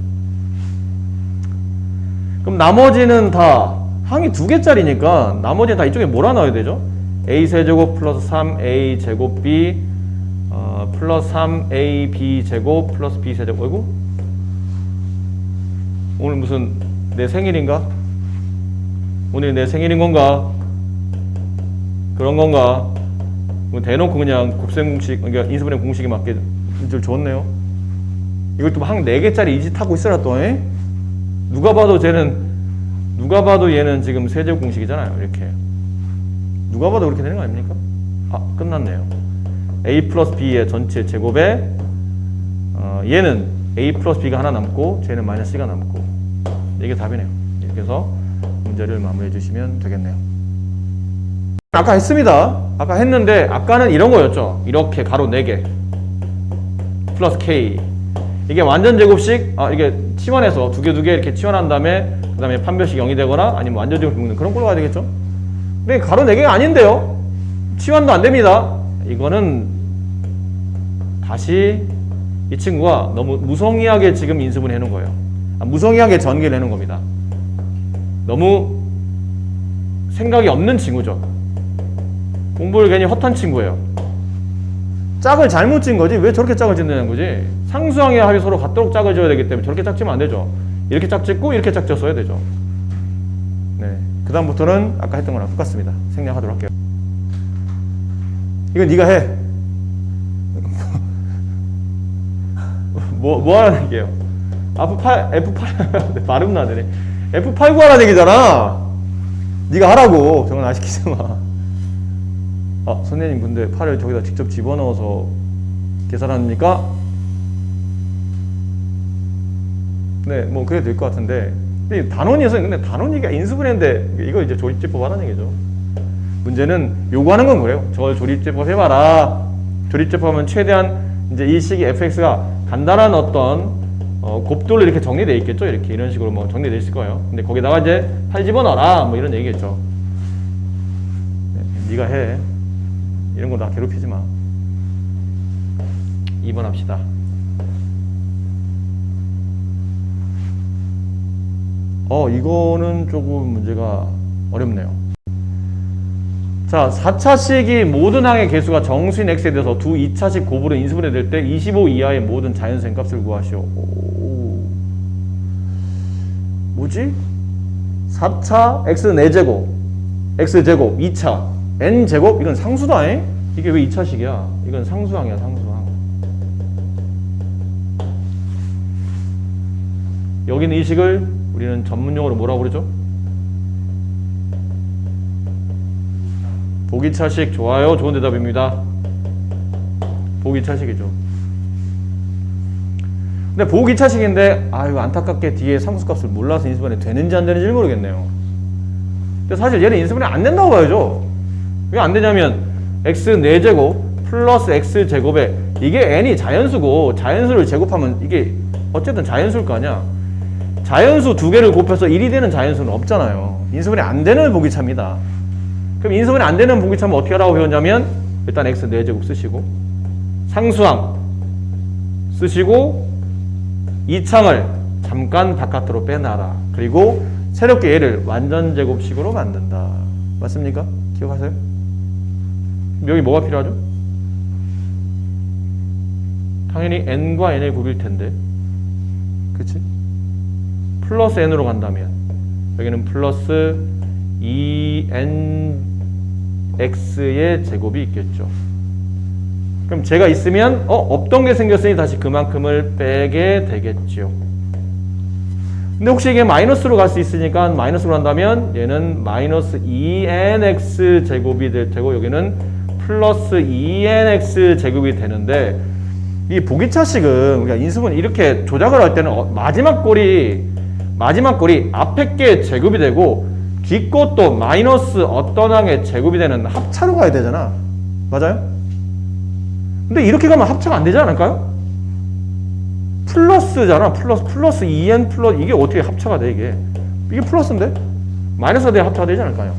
그럼 나머지는 다 항이 2개짜리니까 나머지는 다 이쪽에 몰아넣어야 되죠? A 세제곱 플러스 3A 제곱 B 플러스 3AB 제곱 플러스 B 세제곱. 어이구? 오늘 무슨 내 생일인가? 오늘 내 생일인 건가? 그런 건가? 대놓고 그냥 곱셈 공식, 그러니까 인수분해 공식에 맞게 좀 좋네요. 이걸 또 항 4개짜리 이 짓 하고 있어라 또, 에? 누가 봐도 얘는 지금 세제곱 공식이잖아요. 이렇게. 누가 봐도 그렇게 되는 거 아닙니까? 아, 끝났네요. A 플러스 B의 전체 제곱에 얘는 A 플러스 B가 하나 남고 쟤는 마이너스 C가 남고 이게 답이네요. 이렇게 해서 문제를 마무리해 주시면 되겠네요. 아까 했습니다. 아까 했는데 아까는 이런 거였죠. 이렇게 가로 4개 플러스 K 이게 완전 제곱식 이게 치환해서 두 개 이렇게 치환한 다음에 그 다음에 판별식 0이 되거나 아니면 완전 제곱 묶는 그런 꼴로 가야 되겠죠. 근데 가로 4개가 아닌데요. 치환도 안 됩니다. 이거는 다시 이 친구가 너무 무성의하게 지금 인수분해 해놓은 거예요. 무성의하게 전개를 해놓은 겁니다. 너무 생각이 없는 친구죠. 공부를 괜히 헛한 친구예요. 짝을 잘못 찐 거지 왜 저렇게 짝을 짓느냐는 거지. 상수항의 합이 서로 같도록 짝을 지어야 되기 때문에 저렇게 짝 지면 안 되죠. 이렇게 짝 짓고 이렇게 짝 지었어야 되죠. 네, 그 다음부터는 아까 했던 거랑 똑같습니다. 생략하도록 할게요. 이건 네가 해. 뭐 하라는 얘기예요? F8 발음 나네. F8 구하라는 얘기잖아. 네가 하라고. 저건 안 시키지 마. 선생님 근데 8을 저기다 직접 집어넣어서 계산합니까? 네, 뭐 그래도 될 것 같은데. 근데 단원이어서 근데 단원이가 인수분해인데 이거 이제 조립제법 하라는 얘기죠. 문제는 요구하는 건 그래요. 저걸 조립제법 해봐라. 조립제법 하면 최대한 이제 이 식이 fx가 간단한 어떤 곱돌로 이렇게 정리되어 있겠죠. 이렇게 이런 식으로 뭐 정리되어 있을 거예요. 근데 거기다가 이제 8 집어넣어라 뭐 이런 얘기겠죠. 네, 네가 해. 이런 거 나 괴롭히지 마. 2번 합시다. 이거는 조금 문제가 어렵네요. 자, 4차식이 모든 항의 개수가 정수인 x에 대해서 두 2차식 곱으로 인수분해 될 때 25 이하의 모든 자연수의 값을 구하시오. 뭐지? 4차 x 4제곱 x제곱 2차 n제곱 이건 상수다. 에? 이게 왜 2차식이야? 이건 상수항이야. 상수항. 여기 있는 이 식을 우리는 전문용어로 뭐라고 그러죠? 보기차식. 좋아요. 좋은 대답입니다. 보기차식이죠. 근데 보기차식인데 이거 안타깝게 뒤에 상수값을 몰라서 인수분해 되는지 안 되는지 모르겠네요. 근데 사실 얘는 인수분해 안 된다고 봐야죠. 왜 안 되냐면 x 4제곱 플러스 x제곱에 이게 n이 자연수고 자연수를 제곱하면 이게 어쨌든 자연수일 거 아니야. 자연수 2개를 곱해서 1이 되는 자연수는 없잖아요. 인수분해 안 되는 보기차입니다. 그럼 인수분해 안 되는 분기점은 어떻게 하라고 배웠냐면 일단 x 4제곱 쓰시고 상수항 쓰시고 이 창을 잠깐 바깥으로 빼놔라. 그리고 새롭게 얘를 완전제곱식으로 만든다. 맞습니까? 기억하세요? 여기 뭐가 필요하죠? 당연히 n과 n의 곱일 텐데, 그치? 플러스 n으로 간다면 여기는 플러스 2nx의 제곱이 있겠죠. 그럼 제가 있으면 없던 게 생겼으니 다시 그만큼을 빼게 되겠죠. 근데 혹시 이게 마이너스로 갈 수 있으니까 마이너스로 간다면 얘는 마이너스 2nx 제곱이 될 테고 여기는 플러스 2nx 제곱이 되는데, 이 보기차식은 우리가 인수분 이렇게 조작을 할 때는 마지막 꼴이 앞에 게 제곱이 되고 뒷것도 마이너스 어떤 항의 제곱이 되는 합차로 가야 되잖아. 맞아요? 근데 이렇게 가면 합차가 안 되지 않을까요? 플러스잖아. 플러스 2n 플러스 이게 어떻게 합차가 돼 이게? 이게 플러스인데? 마이너스가 돼야 합차가 되지 않을까요?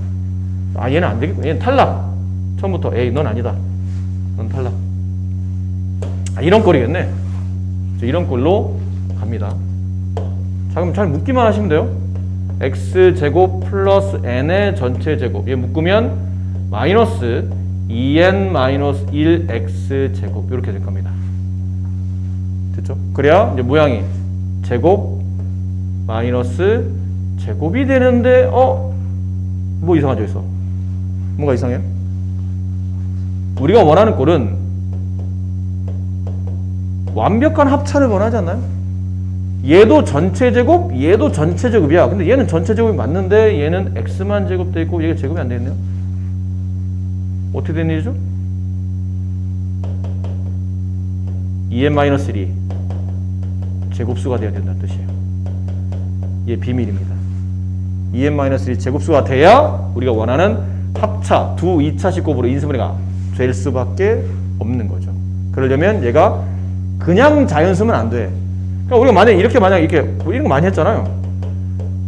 아 얘는 안 되겠고 얘는 탈락. 처음부터 에이 넌 아니다. 넌 탈락. 아, 이런 꼴이겠네. 이런 꼴로 갑니다. 자 그럼 잘 묶기만 하시면 돼요. x제곱 플러스 n의 전체 제곱 얘 묶으면 마이너스 2n 마이너스 1x제곱 이렇게 될 겁니다. 됐죠? 그래야 이제 모양이 제곱 마이너스 제곱이 되는데 뭐 이상하죠 있어? 뭔가 이상해요? 우리가 원하는 꼴은 완벽한 합차를 원하지 않나요? 얘도 전체 제곱, 얘도 전체 제곱이야. 근데 얘는 전체 제곱이 맞는데 얘는 x만 제곱돼 있고 얘가 제곱이 안 되겠네요. 어떻게 된 일이죠? 2n-1이 제곱수가 되어야 된다는 뜻이에요. 이게 비밀입니다. 2n-1이 제곱수가 돼야 우리가 원하는 합차, 두 2차식 곱으로 인수분해가 될 수밖에 없는 거죠. 그러려면 얘가 그냥 자연수면 안 돼. 그러니까 우리가 만약 이렇게 뭐 이런 거 많이 했잖아요.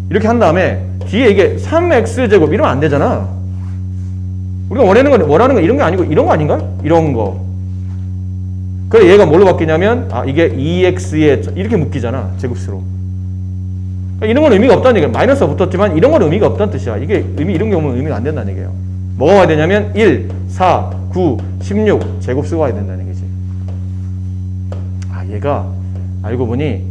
이렇게 한 다음에 뒤에 이게 3x제곱 이러면 안 되잖아. 우리가 원하는 건 이런 게 아니고 이런 거 아닌가요? 이런 거. 그래 얘가 뭘로 바뀌냐면 이게 2x에 이렇게 묶이잖아. 제곱수로. 그러니까 이런 건 의미가 없다는 얘기야. 마이너스가 붙었지만 이런 건 의미가 없다는 뜻이야. 이게 이런 게 오면 의미가 안 된다는 얘기예요. 뭐가 와야 되냐면 1, 4, 9, 16 제곱수가 와야 된다는 얘기지. 얘가 알고 보니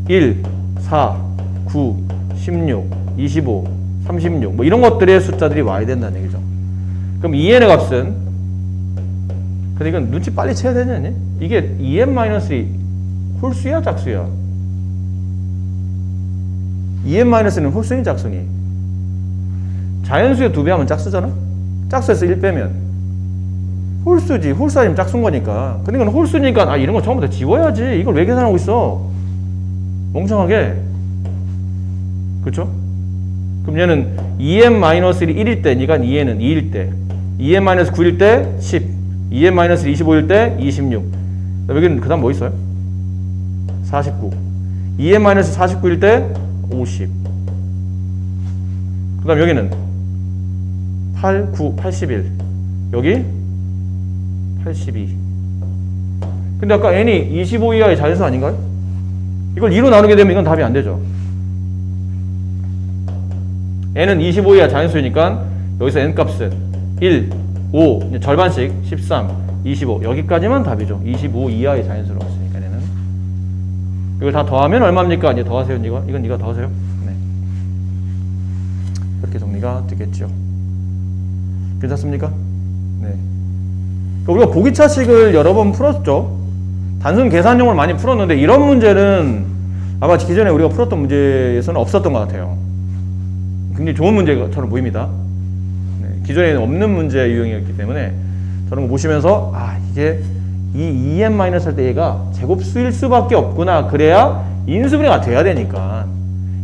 1, 4, 9, 16, 25, 36 뭐 이런 것들의 숫자들이 와야 된다는 얘기죠. 그럼 2n의 값은 근데 이건 눈치 빨리 채야 되지 않니? 이게 2n-1 홀수야 짝수야? 2n-는 홀수니 짝수니? 자연수의 2배 하면 짝수잖아? 짝수에서 1 빼면 홀수지. 홀수 아니면 짝수인 거니까. 근데 이건 홀수니까 이런 거 처음부터 지워야지. 이걸 왜 계산하고 있어? 멍청하게. 그렇죠? 그럼 얘는 2n-1이 1일 때, 니가 2n은 2일 때, 2n-9일 때 10, 2n-1이 25일 때 26. 여기는 그 다음 뭐 있어요? 49. 2n-49일 때 50. 그 다음 여기는 8, 9, 81. 여기 82. 근데 아까 n이 25 이하의 자연수 아닌가요? 이걸 2로 나누게 되면 이건 답이 안 되죠. n은 25 이하 자연수니까 여기서 n 값은 1, 5, 절반씩 13, 25 여기까지만 답이죠. 25 이하의 자연수로 왔으니까 얘는. 이걸 다 더하면 얼마입니까? 이제 더하세요. 이건 네가 더하세요. 네. 그렇게 정리가 되겠죠. 괜찮습니까? 네. 우리가 보기차식을 여러 번 풀었죠. 단순 계산용을 많이 풀었는데 이런 문제는 아마 기존에 우리가 풀었던 문제에서는 없었던 것 같아요. 굉장히 좋은 문제처럼 보입니다. 네, 기존에는 없는 문제 유형이었기 때문에 저런 거 보시면서 이게 이 2n- 할 때 얘가 제곱수일 수밖에 없구나. 그래야 인수분해가 돼야 되니까.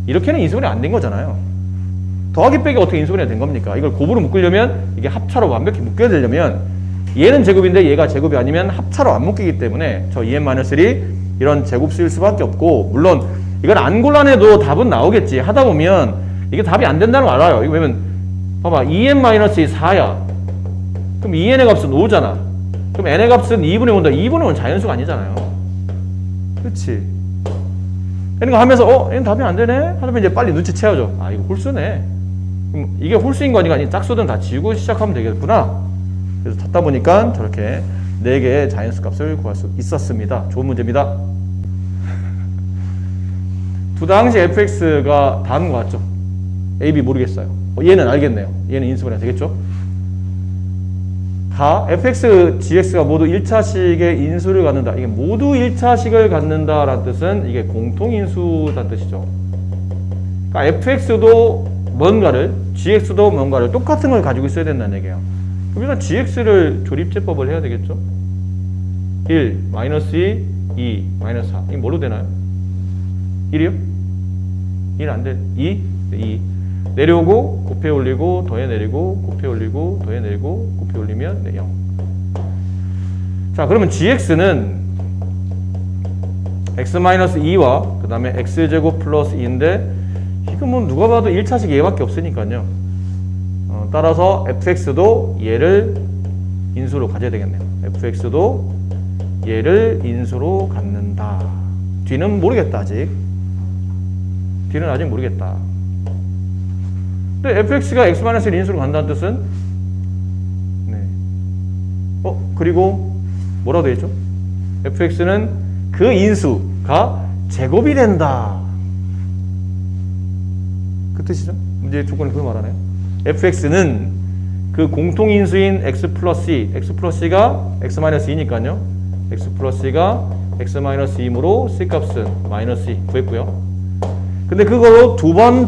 이렇게는 인수분해 안 된 거잖아요. 더하기 빼기 어떻게 인수분해가 된 겁니까? 이걸 곱으로 묶으려면 이게 합차로 완벽히 묶여야 되려면 얘는 제곱인데 얘가 제곱이 아니면 합차로 안 묶이기 때문에 저 2n-1이 이런 제곱수일 수밖에 없고, 물론 이건 안 골라내도 답은 나오겠지. 하다 보면 이게 답이 안 된다는 걸 알아요. 이거 왜냐면 봐봐 2n-2 4야. 그럼 2n의 값은 5잖아. 그럼 n의 값은 2분의 5인데 2분의 5는 자연수가 아니잖아요. 그렇지. 이런 거 하면서 얘는 답이 안 되네? 하면 이제 빨리 눈치채야죠. 아 이거 홀수네. 그럼 이게 홀수인 거니까 이 짝수들은 다 지우고 시작하면 되겠구나. 그래서 찾다 보니까 저렇게 4개의 자연수 값을 구할 수 있었습니다. 좋은 문제입니다. 두 당시 fx가 다음과 같죠. a, b 모르겠어요. 얘는 알겠네요. 얘는 인수분해 되겠죠. 가 fx, gx가 모두 1차식의 인수를 갖는다. 이게 모두 1차식을 갖는다라는 뜻은 이게 공통인수라는 뜻이죠. 그러니까 fx도 뭔가를, gx도 뭔가를 똑같은 걸 가지고 있어야 된다는 얘기예요. 그럼 일단 gx를 조립제법을 해야 되겠죠. 1, 마이너스 2, 마이너스 4. 이게 뭘로 되나요? 1이요? 1 안 돼. 2? 네, 2. 내려오고 곱해 올리고 더해 내리고 곱해 올리고 더해 내리고 곱해 올리면 네, 0. 자, 그러면 gx는 x-2와 그 다음에 x제곱 플러스 2인데 이거 뭐 누가 봐도 1차식 얘밖에 없으니까요. 따라서 fx도 얘를 인수로 가져야 되겠네요. fx도 얘를 인수로 갖는다. 뒤는 모르겠다 아직. 뒤는 아직 모르겠다. 근데 fx가 x-1을 인수로 간다는 뜻은 네. 그리고 뭐라고 되어 있죠? fx는 그 인수가 제곱이 된다. 그 뜻이죠? 문제의 조건이 그걸 말하네요. fx는 그 공통인수인 x 플러스 c, x 플러스 c가 x-2니까요. x 플러스 c가 x-2이므로 c 값은 마이너스 2 구했고요. 근데 그걸로 두번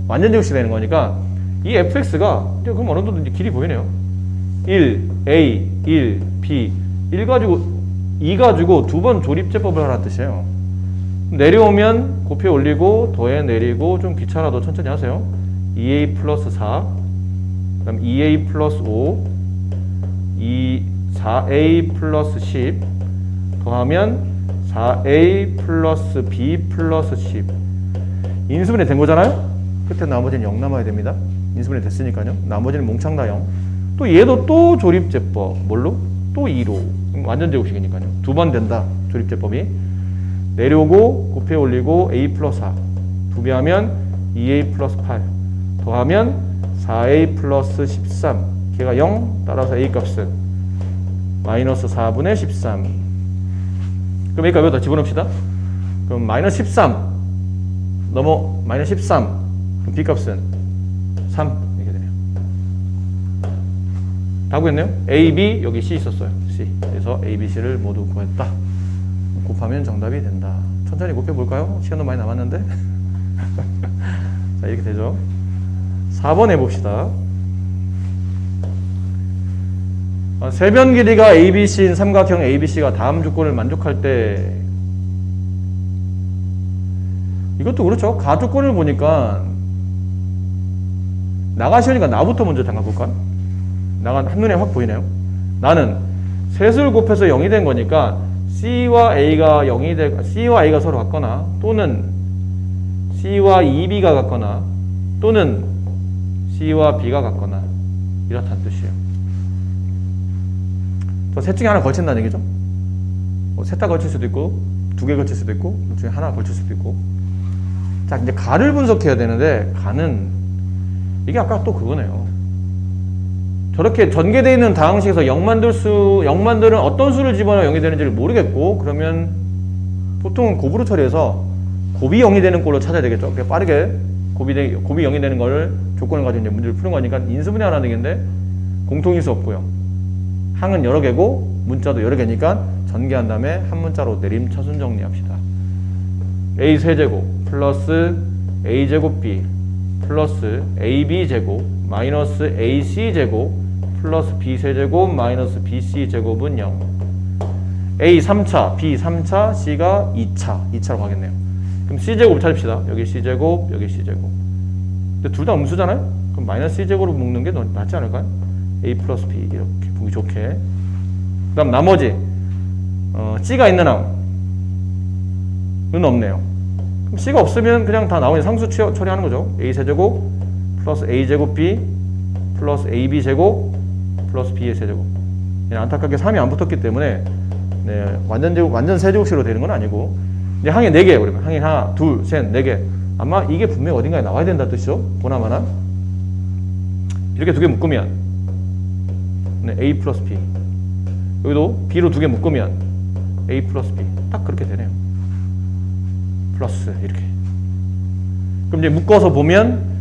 완전제곱식 되는 거니까 이 fx가 그럼 어느 정도 길이 보이네요. 1, a, 1, b 1 가지고 2 가지고 두 번 조립제법을 하라는 뜻이에요. 내려오면 곱해 올리고 더해 내리고 좀 귀찮아도 천천히 하세요. 2a 플러스 4 그 다음 2a 플러스 5 4a 플러스 10 더하면 4a 플러스 b 플러스 10 인수분해 된 거잖아요? 끝에 나머지는 0 남아야 됩니다. 인수분해 됐으니까요. 나머지는 몽창 다 0. 또 얘도 또 조립제법 뭘로? 또 2로 완전제곱식이니까요. 두 번 된다 조립제법이. 내려오고 곱해 올리고 a 플러스 4 두 배 하면 2a 플러스 8 더하면 4a 플러스 13 걔가 0 따라서 a 값은 마이너스 4분의 13. 그럼 여기까지 여기다 집어넣읍시다. 그럼 마이너스 13 넘어 마이너스 13 그럼 b 값은 3 이렇게 되네요. 다 구했네요. a, b 여기 c 있었어요. c 그래서 a, b, c를 모두 구했다. 곱하면 정답이 된다. 천천히 곱해 볼까요? 시간도 많이 남았는데. 자, 이렇게 되죠. 4번 해봅시다. 세변 길이가 ABC인 삼각형 ABC가 다음 조건을 만족할 때 이것도 그렇죠. 가조건을 보니까 나가 쉬우니까 나부터 먼저 잠깐 볼까? 나가 한눈에 확 보이네요. 나는 셋을 곱해서 0이 된 거니까 C와 A가 0이 되 C와 A가 서로 같거나 또는 C와 2B가 같거나 또는 C와 B가 같거나 이렇다는 뜻이에요. 셋 중에 하나 걸친다는 얘기죠. 셋 다 걸칠 수도 있고 두 개 걸칠 수도 있고 둘 중에 하나 걸칠 수도 있고. 자, 이제 가를 분석해야 되는데 가는 이게 아까 또 그거네요. 저렇게 전개되어 있는 다항식에서 0 만들은 어떤 수를 집어넣어 0이 되는지를 모르겠고 그러면 보통은 곱으로 처리해서 곱이 0이 되는 꼴로 찾아야 되겠죠. 그러니까 빠르게 곱이 0이 되는 거를 조건을 가지고 이제 문제를 푸는 거니까 인수분해하라는 얘기인데 공통인수 없고요. 항은 여러 개고 문자도 여러 개니까 전개한 다음에 한 문자로 내림차순 정리합시다. a 세제곱 플러스 a 제곱 b 플러스 ab 제곱 마이너스 ac 제곱 플러스 b 세제곱 마이너스 bc 제곱은 0. a 3차, b 3차, c가 2차로 가겠네요. 그럼 c제곱 찾읍시다. 여기 c제곱, 여기 c제곱. 근데 둘 다 음수잖아요? 그럼 마이너스 c제곱으로 묶는 게 낫지 않을까요? a 플러스 b 이렇게 보기 좋게. 그 다음 나머지 c가 있는 항은 없네요. C가 없으면 그냥 다 나오는 상수 처리하는 거죠. A세제곱 플러스 A제곱 B 플러스 AB제곱 플러스 B의 세제곱. 안타깝게 3이 안 붙었기 때문에 네, 완전 세제곱식으로 되는 건 아니고 이제 항이 4개 그러면 항이 하나, 둘, 셋, 4개. 아마 이게 분명히 어딘가에 나와야 된다는 뜻이죠. 보나마나 이렇게 2개 묶으면 네, A 플러스 B. 여기도 B로 2개 묶으면 A 플러스 B. 딱 그렇게 되네요. 플러스 이렇게. 그럼 이제 묶어서 보면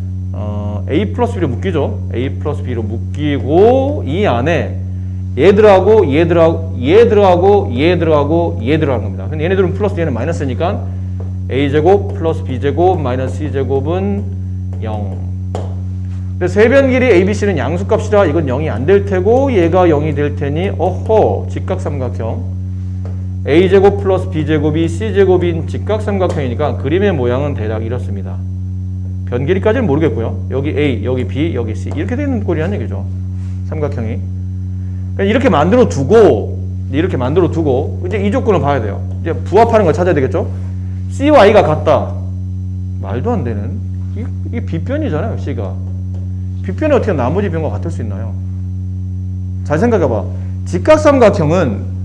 A 플러스 B로 묶이죠. A 플러스 B로 묶이고 이 안에 얘들하고 얘들하는 겁니다. 근데 얘네들은 플러스 얘는 마이너스니까 A제곱 플러스 B제곱 마이너스 C제곱은 0. 근데 세변 길이 ABC는 양수값이라 이건 0이 안 될 테고 얘가 0이 될 테니 어허 직각삼각형 A제곱 플러스 B제곱이 C제곱인 직각삼각형이니까 그림의 모양은 대략 이렇습니다. 변 길이까지는 모르겠고요. 여기 A, 여기 B, 여기 C 이렇게 되는 꼴이란 얘기죠. 삼각형이. 이렇게 만들어 두고 이제 이 조건을 봐야 돼요. 이제 부합하는 걸 찾아야 되겠죠. C와 A가 같다. 말도 안 되는. 이게 빗변이잖아요. C가. 빗변이 어떻게 나머지 변과 같을 수 있나요? 잘 생각해봐. 직각삼각형은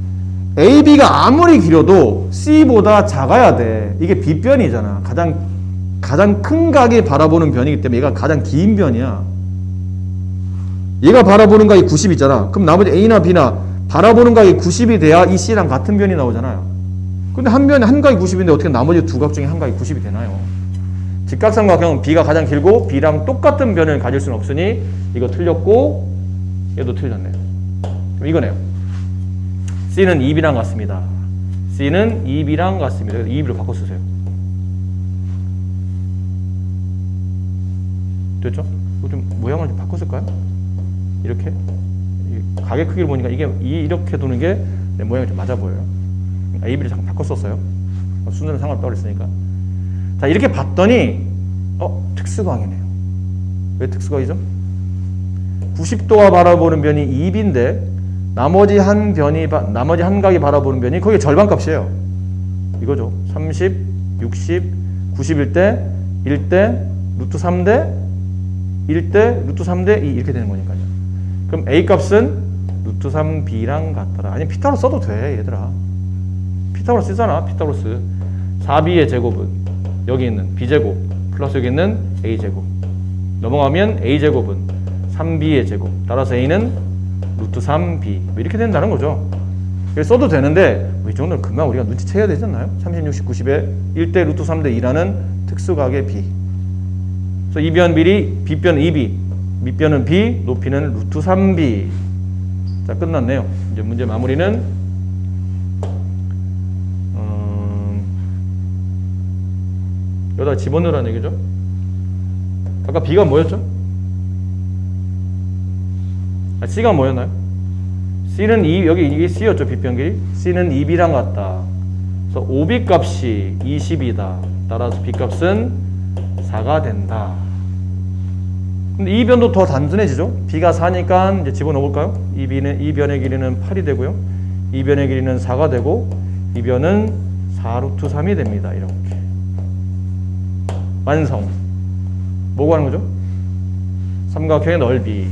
AB가 아무리 길어도 C보다 작아야 돼. 이게 빗변이잖아. 가장 큰 각이 바라보는 변이기 때문에 얘가 가장 긴 변이야. 얘가 바라보는 각이 90이잖아. 그럼 나머지 A나 B나 바라보는 각이 90이 돼야 이 C랑 같은 변이 나오잖아요. 근데 한 각이 90인데 어떻게 나머지 두 각 중에 한 각이 90이 되나요? 직각삼각형은 B가 가장 길고 B랑 똑같은 변을 가질 수는 없으니 이거 틀렸고 얘도 틀렸네요. 그럼 이거네요. C는 2B랑 같습니다. C는 2B랑 같습니다. 그래서 2B로 바꿔 쓰세요. 됐죠? 좀 모양을 좀 바꿨을까요? 이렇게 가게 크기를 보니까 이게 이렇게 도는 게 내 모양이 좀 맞아 보여요. AB를 잠깐 바꿨었어요. 순서는 상관없다고 그랬으니까. 자 이렇게 봤더니 특수광이네요. 왜 특수광이죠? 90도가 바라보는 변이 2B인데 나머지 한 각이 바라보는 변이 거기에 절반값이에요. 이거죠. 30, 60, 90일 때 1대 루트 3대 1대 루트 3대 2 이렇게 되는 거니까요. 그럼 A 값은 루트 3B랑 같더라. 아니 피타고라스 써도 돼 얘들아. 피타고라스 쓰잖아. 피타고라스. 4B의 제곱은 여기 있는 B제곱 플러스 여기 있는 A제곱 넘어가면 A제곱은 3B의 제곱 따라서 A는 루트 3B 이렇게 된다는 거죠. 그래서 써도 되는데 이 정도는 금방 우리가 눈치채야 되지 않나요? 30, 60, 90에 1대 루트 3대 2라는 특수각의 B. 그래서 이변 비리 B변은 2B 밑변은 B 높이는 루트 3B. 자 끝났네요. 이제 문제 마무리는 여기다 집어넣으라는 얘기죠. 아까 B가 뭐였죠? C가 뭐였나요? C는 여기 이게 C였죠. B변 길이. C는 2B랑 같다. 그래서 OB 값이 20이다. 따라서 B 값은 4가 된다. 근데 이 변도 더 단순해지죠. B가 4니까 이제 집어넣어볼까요? 이 변의 길이는 8이 되고요. 이 변의 길이는 4가 되고 이 변은 4 루트 3이 됩니다. 이렇게. 완성. 뭐고 하는 거죠? 삼각형의 넓이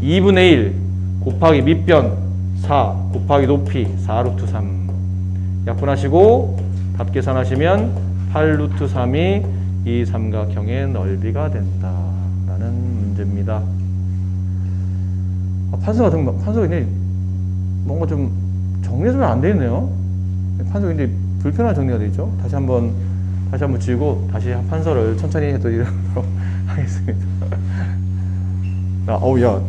2분의 1 곱하기 밑변 4 곱하기 높이 4 루트 3 약분하시고 답 계산하시면 8 루트 3이 이 삼각형의 넓이가 된다 라는 문제입니다. 판서가 굉장히 뭔가 좀 정리해서 안 되어 있네요. 판서가 굉장히 불편한 정리가 되어 있죠. 다시 한번 지우고 다시 판서를 천천히 해드리도록 하겠습니다. 어우 야